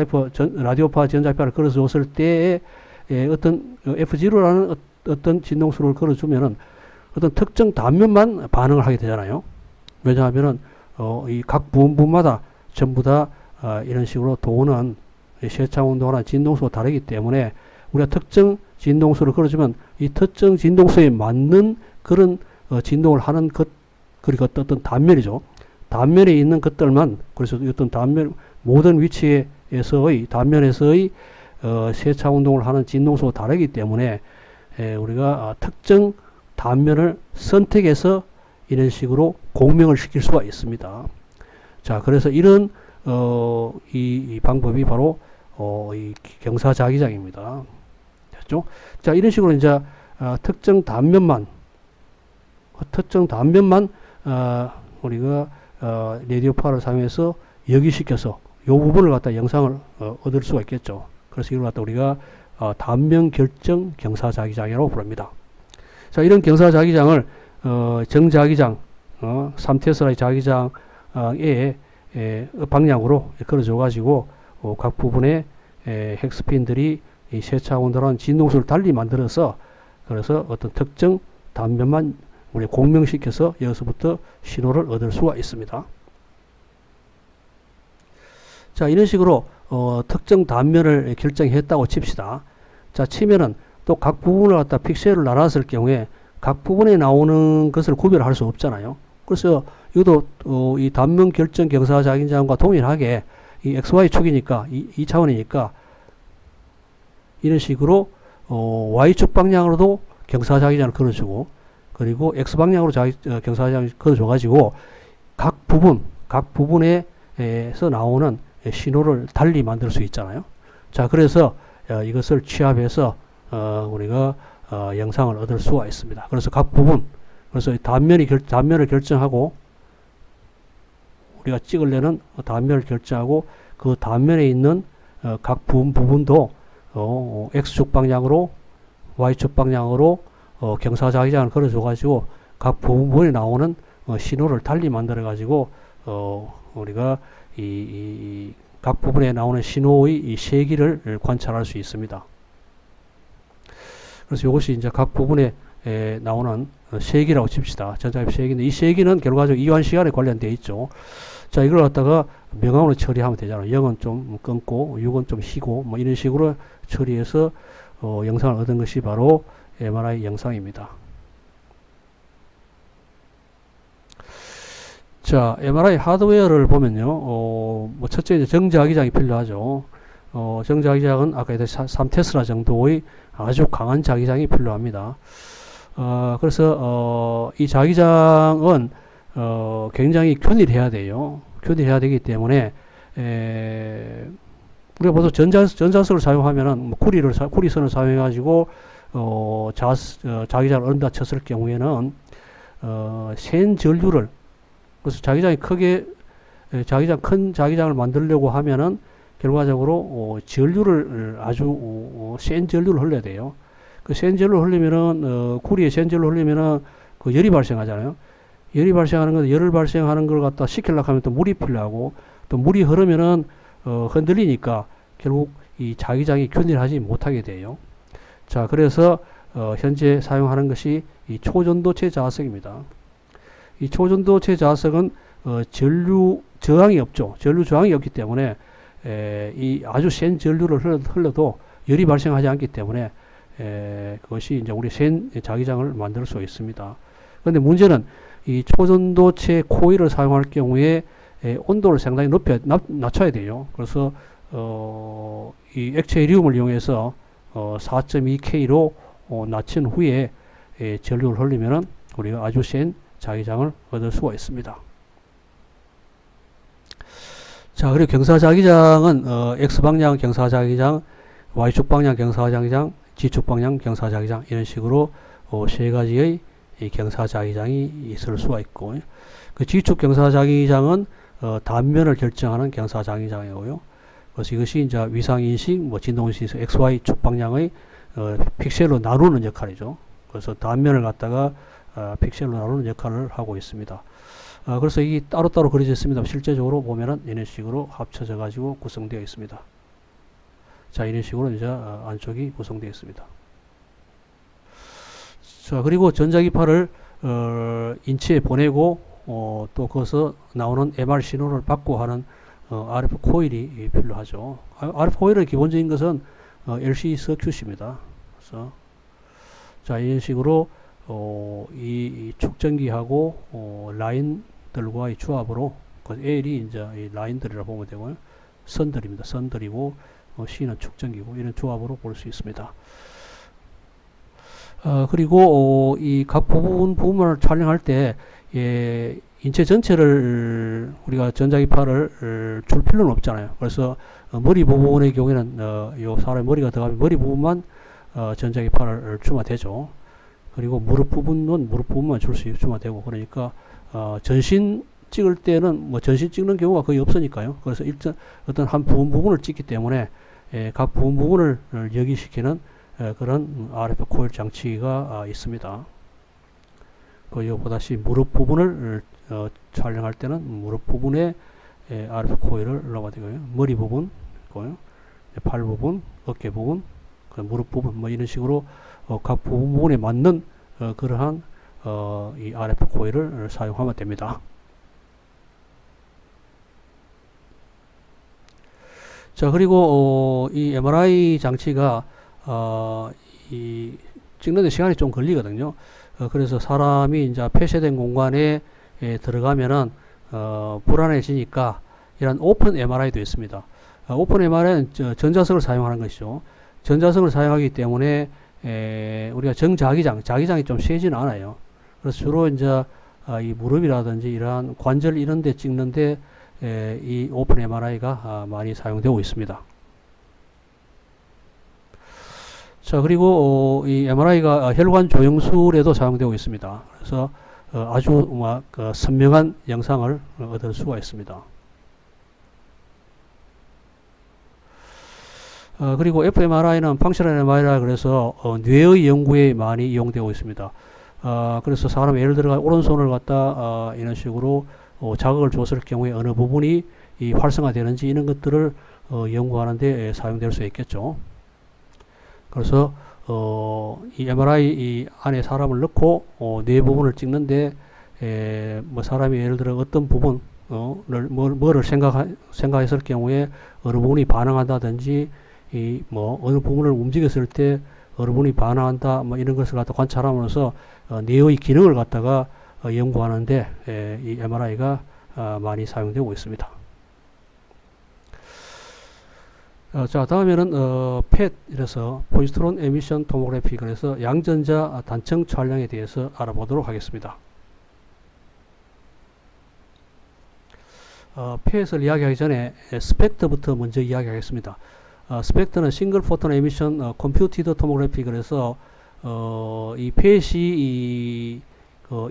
라디오파 전자기파를 걸어줬을 때에 어떤 F0라는 어떤 진동수를 걸어주면은 어떤 특정 단면만 반응을 하게 되잖아요. 왜냐하면은 이 각 부분마다 전부 다 이런 식으로 도는 세차 운동이나 진동수가 다르기 때문에 우리가 특정 진동수를 걸어주면 이 특정 진동수에 맞는 그런 진동을 하는 그리고 어떤 단면이죠. 단면에 있는 것들만, 그래서 어떤 단면, 모든 위치에서의 단면에서의 세차 운동을 하는 진동수가 다르기 때문에 우리가 특정 단면을 선택해서 이런 식으로 공명을 시킬 수가 있습니다. 자, 그래서 이런 이 방법이 바로 이 경사자기장입니다. 됐죠? 자, 이런 식으로 이제 특정 단면만 우리가 레디오파를 사용해서 여기시켜서 이 부분을 갖다 영상을 얻을 수가 있겠죠. 그래서 이걸 갖다 우리가 단면 결정 경사자기장이라고 부릅니다. 자, 이런 경사자기장을 정자기장, 3테슬라의 자기장의 방향으로 걸어줘 가지고 각 부분의 핵스핀들이 이 세차 운동한 진동수를 달리 만들어서, 그래서 어떤 특정 단면만 우리 공명시켜서 여기서부터 신호를 얻을 수가 있습니다. 자, 이런 식으로 특정 단면을 결정했다고 칩시다. 자, 치면은 또 각 부분을 갖다 픽셀을 나눴을 경우에 각 부분에 나오는 것을 구별할 수 없잖아요. 그래서 이것도 이 단면 결정 경사 자기장과 동일하게 이 XY 축이니까 2차원이니까 이런 식으로 Y축 방향으로도 경사 자기장을 걸어주고 그리고 X 방향으로 경사 자기장을 걸어줘가지고 각 부분에서 나오는 신호를 달리 만들 수 있잖아요. 자, 그래서 이것을 취합해서 우리가 영상을 얻을 수가 있습니다. 그래서 각 부분, 그래서 단면을 결정하고 우리가 찍으려는 단면을 결정하고 그 단면에 있는 각 부분도 X축 방향으로 Y축 방향으로 경사 자기장을 걸어줘 가지고 각 부분에 나오는 신호를 달리 만들어 가지고 우리가 각 부분에 나오는 신호의 이 세기를 관찰할 수 있습니다. 그래서 이것이 이제 각 부분에 나오는 세기라고 칩시다. 전자입 세기인데 이 세기는 결과적으로 이완 시간에 관련되어 있죠. 자, 이걸 갖다가 명암으로 처리하면 되잖아요. 0은 좀 끊고 6은 좀 희고 뭐 이런 식으로 처리해서 영상을 얻은 것이 바로 MRI 영상입니다. 자, MRI 하드웨어를 보면요. 뭐 첫째 이제 정자기장이 필요하죠. 정자기장은 아까 3테슬라 정도의 아주 강한 자기장이 필요합니다. 그래서 이 자기장은 굉장히 균일해야 돼요. 균일해야 되기 때문에 우리가 보통 전자석을 사용하면은 뭐 구리선을 사용해 가지고 자기장을 얻는다 쳤을 경우에는 센 전류를 그래서 자기장이 큰 자기장을 만들려고 하면은 결과적으로 전류를 아주 센 전류를 흘려야 돼요. 그 센 전류를 흘리면은 구리에 센 전류를 흘리면은 그 열이 발생하잖아요. 열이 발생하는 건 열을 발생하는 걸 갖다 식히려고 하면 또 물이 필요하고 또 물이 흐르면은 흔들리니까 결국 이 자기장이 균일하지 못하게 돼요. 자, 그래서 현재 사용하는 것이 이 초전도체 자석입니다. 이 초전도체 자석은 전류 저항이 없죠. 전류 저항이 없기 때문에 이 아주 센 전류를 흘러도 열이 발생하지 않기 때문에 그것이 이제 우리 센 자기장을 만들 수 있습니다. 그런데 문제는 이 초전도체 코일을 사용할 경우에 온도를 상당히 낮춰야 돼요. 그래서 이 액체 헤리움을 이용해서 4.2K로 낮춘 후에 전류를 흘리면은 우리가 아주 센 자기장을 얻을 수가 있습니다. 자, 그리고 경사자기장은 X방향 경사자기장, Y축 방향 경사자기장, G축 방향 경사자기장 이런 식으로 세 가지의 경사자기장이 있을 수가 있고, 그 G축 경사자기장은 단면을 결정하는 경사자기장이고요. 그래서 이것이 이제 위상인식, 뭐 진동인식, XY축 방향의 픽셀로 나누는 역할이죠. 그래서 단면을 갖다가 픽셀로 나누는 역할을 하고 있습니다. 그래서 이게 따로따로 그려져 있습니다. 실제적으로 보면은 이런 식으로 합쳐져 가지고 구성되어 있습니다. 자, 이런 식으로 이제 안쪽이 구성되어 있습니다. 자, 그리고 전자기파를 인체에 보내고 또 거기서 나오는 MR 신호를 받고 하는 RF 코일이 필요하죠. RF 코일의 기본적인 것은 LC 서큐트입니다. 그래서 자, 이런 식으로 이 축전기하고 라인들과의 조합으로 그 L이 이제 이 라인들이라 보면 되고요. 선들입니다. 선들이고 C는 축전기고 이런 조합으로 볼 수 있습니다. 그리고 이 각 부분을 촬영할 때 인체 전체를 우리가 전자기파를 줄 필요는 없잖아요. 그래서 머리 부분의 경우에는 요 사람의 머리가 들어가면 머리 부분만 전자기파를 주면 되죠. 그리고 무릎 부분만 주면 되고, 그러니까 전신 찍을 때는 뭐 전신 찍는 경우가 거의 없으니까요. 그래서 일단 어떤 한 부분을 찍기 때문에 각 부분을 여기시키는 그런 RF 코일 장치가 있습니다. 그 보다시 무릎 부분을 촬영할 때는 무릎 부분에 RF 코일을 넣어야 되고요. 머리 부분, 팔 부분, 어깨 부분, 무릎 부분 뭐 이런 식으로 각 부분에 맞는 그러한 이 RF 코일을 사용하면 됩니다. 자, 그리고 이 MRI 장치가 이 찍는데 시간이 좀 걸리거든요. 그래서 사람이 이제 폐쇄된 공간에 들어가면은 불안해지니까 이런 오픈 MRI도 있습니다. 오픈 MRI는 전자석을 사용하는 것이죠. 전자석을 사용하기 때문에 우리가 자기장이 좀 세지는 않아요. 그래서 주로 이제 이 무릎이라든지 이러한 관절 이런 데 찍는데 이 오픈 MRI가 많이 사용되고 있습니다. 자, 그리고 이 MRI가 혈관 조영술에도 사용되고 있습니다. 그래서 아주 선명한 영상을 얻을 수가 있습니다. 그리고 fMRI는 펑셔널 MRI라 그래서 뇌의 연구에 많이 이용되고 있습니다. 그래서 사람 예를 들어 오른손을 갖다 이런 식으로 자극을 줬을 경우에 어느 부분이 이 활성화되는지 이런 것들을 연구하는데 사용될 수 있겠죠. 그래서 이 MRI 이 안에 사람을 넣고 뇌 부분을 찍는데 뭐 사람이 예를 들어 어떤 부분 뭐를 생각했을 경우에 어느 부분이 반응한다든지 이 뭐 어느 부분을 움직였을 때 어느 부분이 반응한다 뭐 이런 것을 갖다 관찰하면서 뇌의 기능을 갖다가 연구하는데 이 MRI가 많이 사용되고 있습니다. 자, 다음에는 PET 이래서 포지트론 에미션 토모그래피 그래서 양전자 단층 촬영에 대해서 알아보도록 하겠습니다. PET을 이야기하기 전에 스펙트부터 먼저 이야기하겠습니다. 스펙트는 싱글 포톤 에미션 컴퓨티드 토모그래피 그래서 이 PET이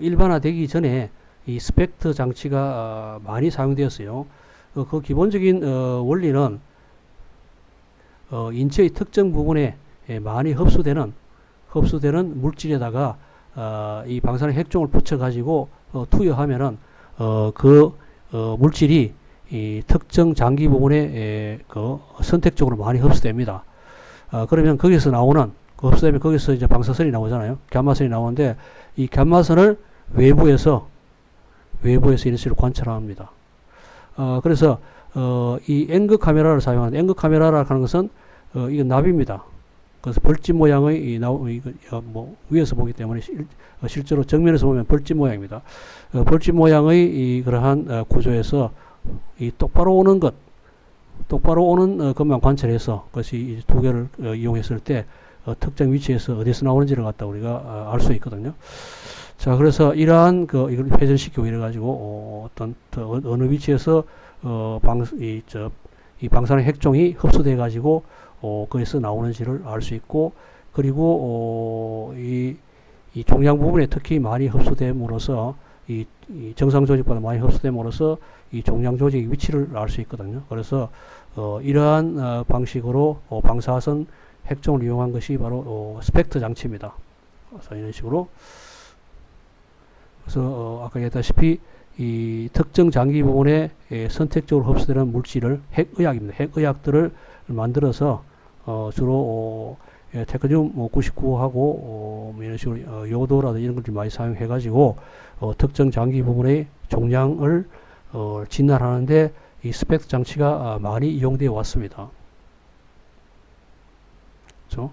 일반화되기 전에 이 스펙트 장치가 많이 사용되었어요. 그 기본적인 원리는 인체의 특정 부분에 많이 흡수되는 물질에다가 이 방사능 핵종을 붙여 가지고 투여하면은 그 물질이 이 특정 장기 부분에 선택적으로 많이 흡수됩니다. 그러면 거기서 나오는 흡수되면 거기서 이제 방사선이 나오잖아요. 감마선이 나오는데 이 감마선을 외부에서 이런 식으로 관찰합니다. 그래서 이 앵글 카메라를 사용하는 앵글 카메라라고 하는 것은 이건 나비입니다. 그래서 벌집 모양의 뭐 위에서 보기 때문에 실제로 정면에서 보면 벌집 모양입니다. 벌집 모양의 이 그러한 구조에서 이 똑바로 오는 것만 관찰해서 그것이 두 개를 이용했을 때 특정 위치에서 어디서 나오는지를 갖다 우리가 알 수 있거든요. 자, 그래서 이러한 이걸 회전시키고 이래 가지고 어떤 어느 위치에서 이 방사능 핵종이 흡수돼 가지고 거기서 나오는지를 알 수 있고 그리고 이 종양 부분에 특히 많이 흡수됨으로써 이 정상 조직보다 많이 흡수됨으로써 이 종양 조직의 위치를 알 수 있거든요. 그래서 이러한 방식으로 방사선 핵종을 이용한 것이 바로 스펙트 장치입니다. 그래서 이런 식으로 그래서 아까 얘기했다시피 이 특정 장기 부분에 선택적으로 흡수되는 물질을 핵의약입니다. 핵의약들을 만들어서 주로 테크늄 99하고 뭐 이런 식으로 요도라든지 이런 것들 많이 사용해 가지고 특정 장기 부분의 종양을 진단하는데 이 스펙트 장치가 많이 이용되어 왔습니다. 그렇죠?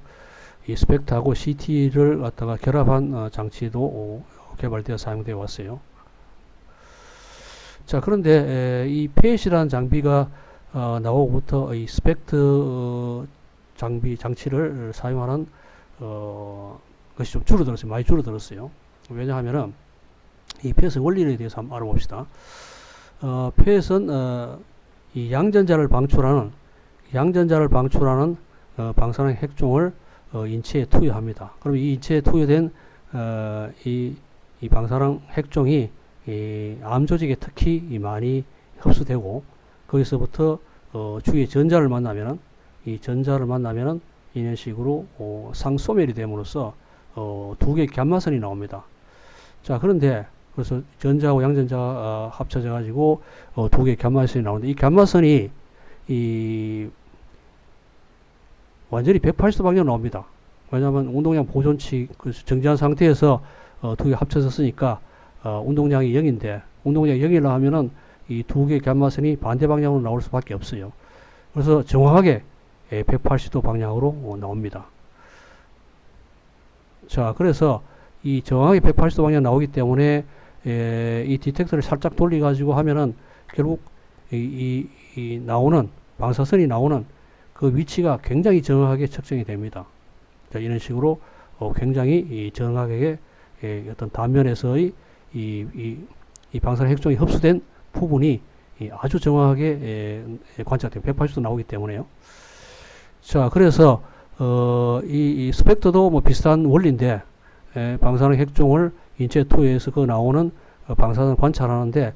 이 스펙트하고 CT를 갖다가 결합한 장치도 개발되어 사용되어 왔어요. 자, 그런데 이 PET이라는 장비가 나오고부터 이 스펙트 장치를 사용하는 것이 좀 줄어들었어요. 많이 줄어들었어요. 왜냐하면은 이 PET의 원리에 대해서 한번 알아봅시다. PET은 이 양전자를 방출하는 방사능 핵종을 인체에 투여합니다. 그럼 이 인체에 투여된 이 방사능 핵종이 이 암 조직에 특히 많이 흡수되고 거기서부터 주위의 전자를 만나면은 이런 식으로 상소멸이 됨으로써 두 개의 감마선이 나옵니다. 자, 그런데 그래서 전자하고 양전자가 합쳐져 가지고 두 개의 감마선이 나오는데 이 감마선이 완전히 180도 방향으로 나옵니다. 왜냐하면 운동량 보존치 정지한 상태에서 두 개 합쳐졌으니까 운동량이 0인데 운동량이 0이라 하면은 이 두 개의 감마선이 반대 방향으로 나올 수밖에 없어요. 그래서 정확하게 180도 방향으로 나옵니다. 자, 그래서 이 정확하게 180도 방향 나오기 때문에 이 디텍터를 살짝 돌려 가지고 하면은 결국 이 나오는 방사선이 나오는 그 위치가 굉장히 정확하게 측정이 됩니다. 자, 이런 식으로 굉장히 정확하게 어떤 단면에서의 이 방사선 핵종이 흡수된 부분이 아주 정확하게 관찰됩니다. 180도 나오기 때문에요. 자, 그래서 이 스펙터도 뭐 비슷한 원리인데 방사능 핵종을 인체에 투여해서 그 나오는 방사선을 관찰하는데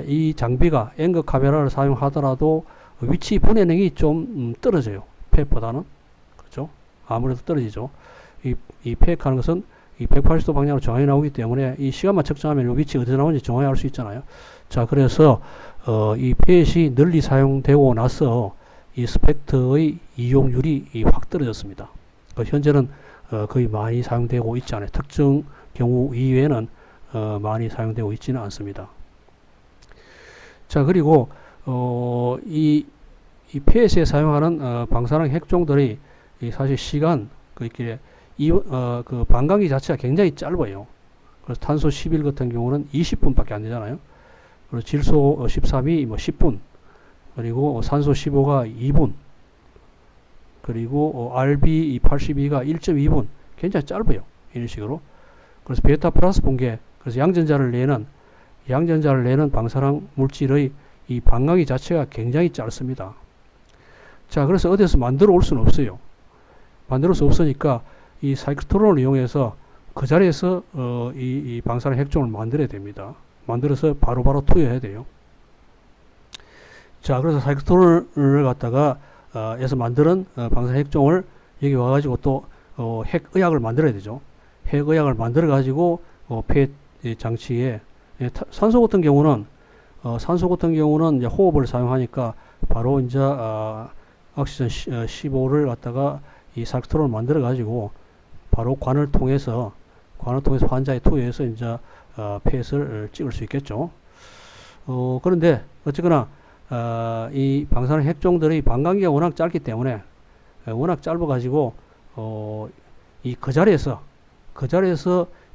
이 장비가 앵글 카메라를 사용하더라도 위치 분해능이 좀 떨어져요. 팩보다는. 그렇죠? 아무래도 떨어지죠. 이 팩하는 것은 이 180도 방향으로 정확히 나오기 때문에 이 시간만 측정하면 이 위치 어디서 나오는지 정확히 알 수 있잖아요. 자, 그래서 이 펫이 널리 사용되고 나서 이 스펙터의 이용률이 확 떨어졌습니다. 현재는 거의 많이 사용되고 있지 않아요. 특정 경우 이외에는 많이 사용되고 있지는 않습니다. 자, 그리고 이 펫에 사용하는 방사능 핵종들이 사실 시간 이렇게 그 반감기 자체가 굉장히 짧아요. 그래서 탄소 11 같은 경우는 20분밖에 안 되잖아요. 그리고 질소 13이 뭐 10분, 그리고 산소 15가 2분, 그리고 RB 82가 1.2분, 굉장히 짧아요. 이런 식으로. 그래서 베타 플러스 붕괴, 그래서 양전자를 내는 방사능 물질의 이 반감기 자체가 굉장히 짧습니다. 자, 그래서 어디서 만들어 올 수는 없어요. 만들어 수 없으니까 이 사이클트론을 이용해서 그 자리에서 이 방사능 핵종을 만들어야 됩니다. 만들어서 바로바로 투여해야 돼요. 자, 그래서 사이클트론을 갖다가 에서 만드는 방사능 핵종을 여기 와가지고 또 핵의약을 만들어야 되죠. 핵의약을 만들어 가지고 폐 장치에 산소 같은 경우는 이제 호흡을 사용하니까 바로 이제 옥시전 15를 갖다가 이 사이클트론을 만들어 가지고 바로 관을 통해서 환자에 투여해서 이제 펫을 찍을 수 있겠죠. 그런데 어쨌거나 이 방사능 핵종들의 반감기가 워낙 짧기 때문에 워낙 짧아 가지고 그 자리에서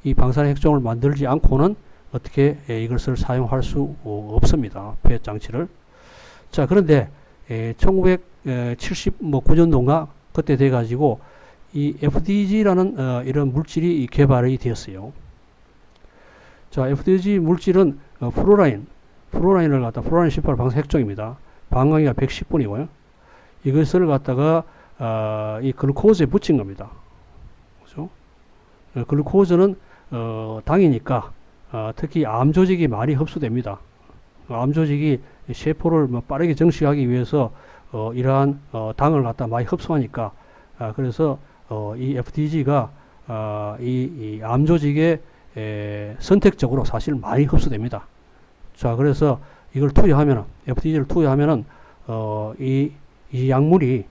이 방사능 핵종을 만들지 않고는 어떻게 이것을 사용할 수 없습니다. 펫 장치를. 자, 그런데 1979년도인가 그때 돼 가지고 이 FDG라는 이런 물질이 개발이 되었어요. 자, FDG 물질은 플로라인을 갖다 플로라인 18 방사 핵종입니다. 반감기가 110분이고요. 이것을 갖다가 이 글루코즈에 붙인 겁니다. 그렇죠? 글루코즈는 당이니까 특히 암 조직이 많이 흡수됩니다. 암 조직이 세포를 빠르게 정식하기 위해서 이러한 당을 갖다 많이 흡수하니까 그래서 이 FDG가 이 암 조직에 선택적으로 사실 많이 흡수됩니다. 자, 그래서 이걸 FDG를 투여하면은 이 약물이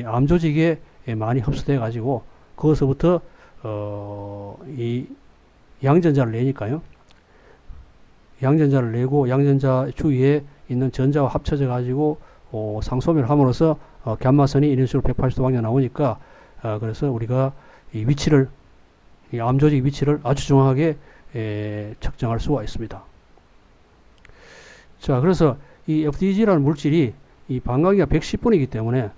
암 조직에 많이 흡수돼 가지고 그것서부터 이 양전자를 내니까요. 양전자를 내고 양전자 주위에 있는 전자와 합쳐져 가지고 상소멸을 함으로써 감마선이 이런 식으로 180도 방향 나오니까 그래서 우리가 이 암 조직 위치를 아주 정확하게 측정할 수가 있습니다. 자, 그래서 이 FDG라는 물질이 이 반감기가 110분이기 때문에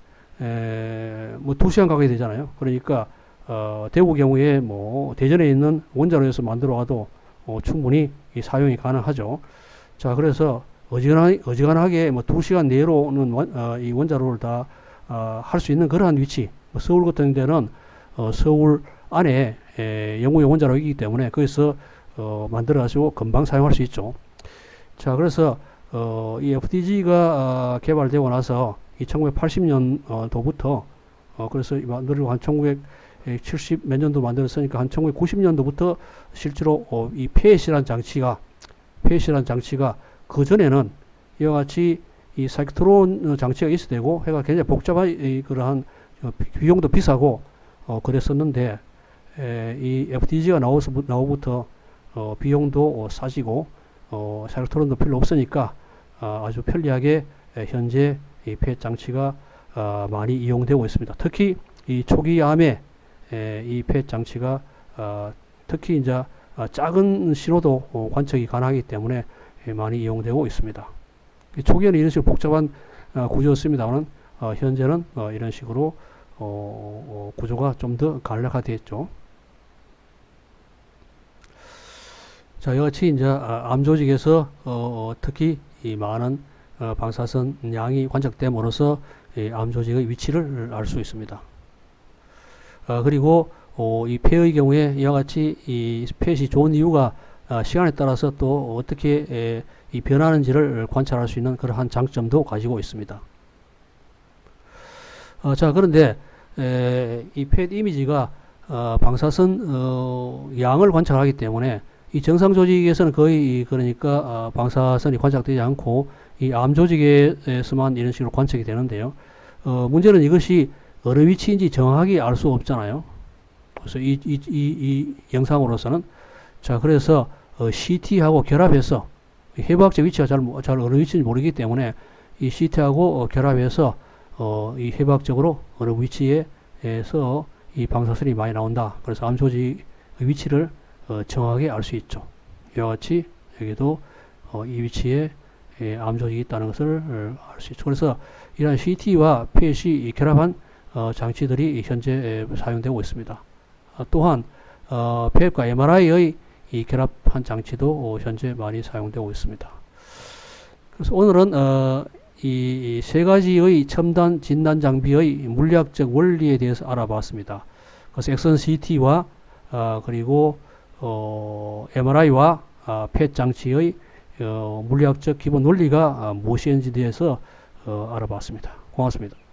뭐 2시간 가게 되잖아요. 그러니까 대구 경우에 뭐 대전에 있는 원자로에서 만들어 와도 충분히 이 사용이 가능하죠. 자, 그래서 어지간하게 뭐 2시간 내로는 이 원자로를 다 할 수 있는 그러한 위치. 서울 같은 데는 서울 안에 영구용 원자로이기 때문에 거기서 만들어 가지고 금방 사용할 수 있죠. 자, 그래서 이 FDG가 개발되고 나서 이 1980년도부터 그래서 만들고 한 1970 몇 년도 만들었으니까 한 1990년도부터 실제로 이 펫이라는 장치가 그 전에는 이와 같이 이 사이클트론 장치가 있어야 되고 해가 굉장히 복잡한 그러한 비용도 비싸고 그랬었는데 이 FDG가 나오부터 비용도 싸지고 사이클트론도 필요 없으니까 아주 편리하게 현재 이 펫 장치가 많이 이용되고 있습니다. 특히 이 초기암에 이 펫 장치가 특히 이제 작은 신호도 관측이 가능하기 때문에 많이 이용되고 있습니다. 초기에는 이런 식으로 복잡한 구조였습니다만 현재는 이런 식으로 구조가 좀 더 간략화되었죠. 자, 이같이 이제 암 조직에서 특히 이 많은 방사선 양이 관측됨으로써 암 조직의 위치를 알 수 있습니다. 그리고 이 폐의 경우에 이와 같이 이 펫이 좋은 이유가 시간에 따라서 또 어떻게 이 변하는지를 관찰할 수 있는 그러한 장점도 가지고 있습니다. 자, 그런데 이 펫 이미지가 방사선 양을 관찰하기 때문에 이 정상 조직에서는 거의 그러니까 방사선이 관찰되지 않고 이 암 조직에서만 이런 식으로 관측이 되는데요. 문제는 이것이 어느 위치인지 정확하게 알 수 없잖아요. 그래서 이 영상으로서는 자, 그래서 CT하고 결합해서 해부학적 위치가 잘 어느 위치인지 모르기 때문에 이 CT하고 결합해서 이 해부학적으로 어느 위치에서 이 방사선이 많이 나온다. 그래서 암 조직의 위치를 정확하게 알 수 있죠. 이와 같이 여기도 이 위치에 암 조직이 있다는 것을 알 수 있죠. 그래서 이러한 CT와 펫이 결합한 장치들이 현재 사용되고 있습니다. 또한 펫과 MRI의 이 결합한 장치도 현재 많이 사용되고 있습니다. 그래서 오늘은 이 세 가지의 첨단 진단 장비의 물리학적 원리에 대해서 알아봤습니다. 그래서 엑선 CT와 그리고 MRI와 펫 장치의 물리학적 기본 원리가 무엇인지에 대해서 알아봤습니다. 고맙습니다.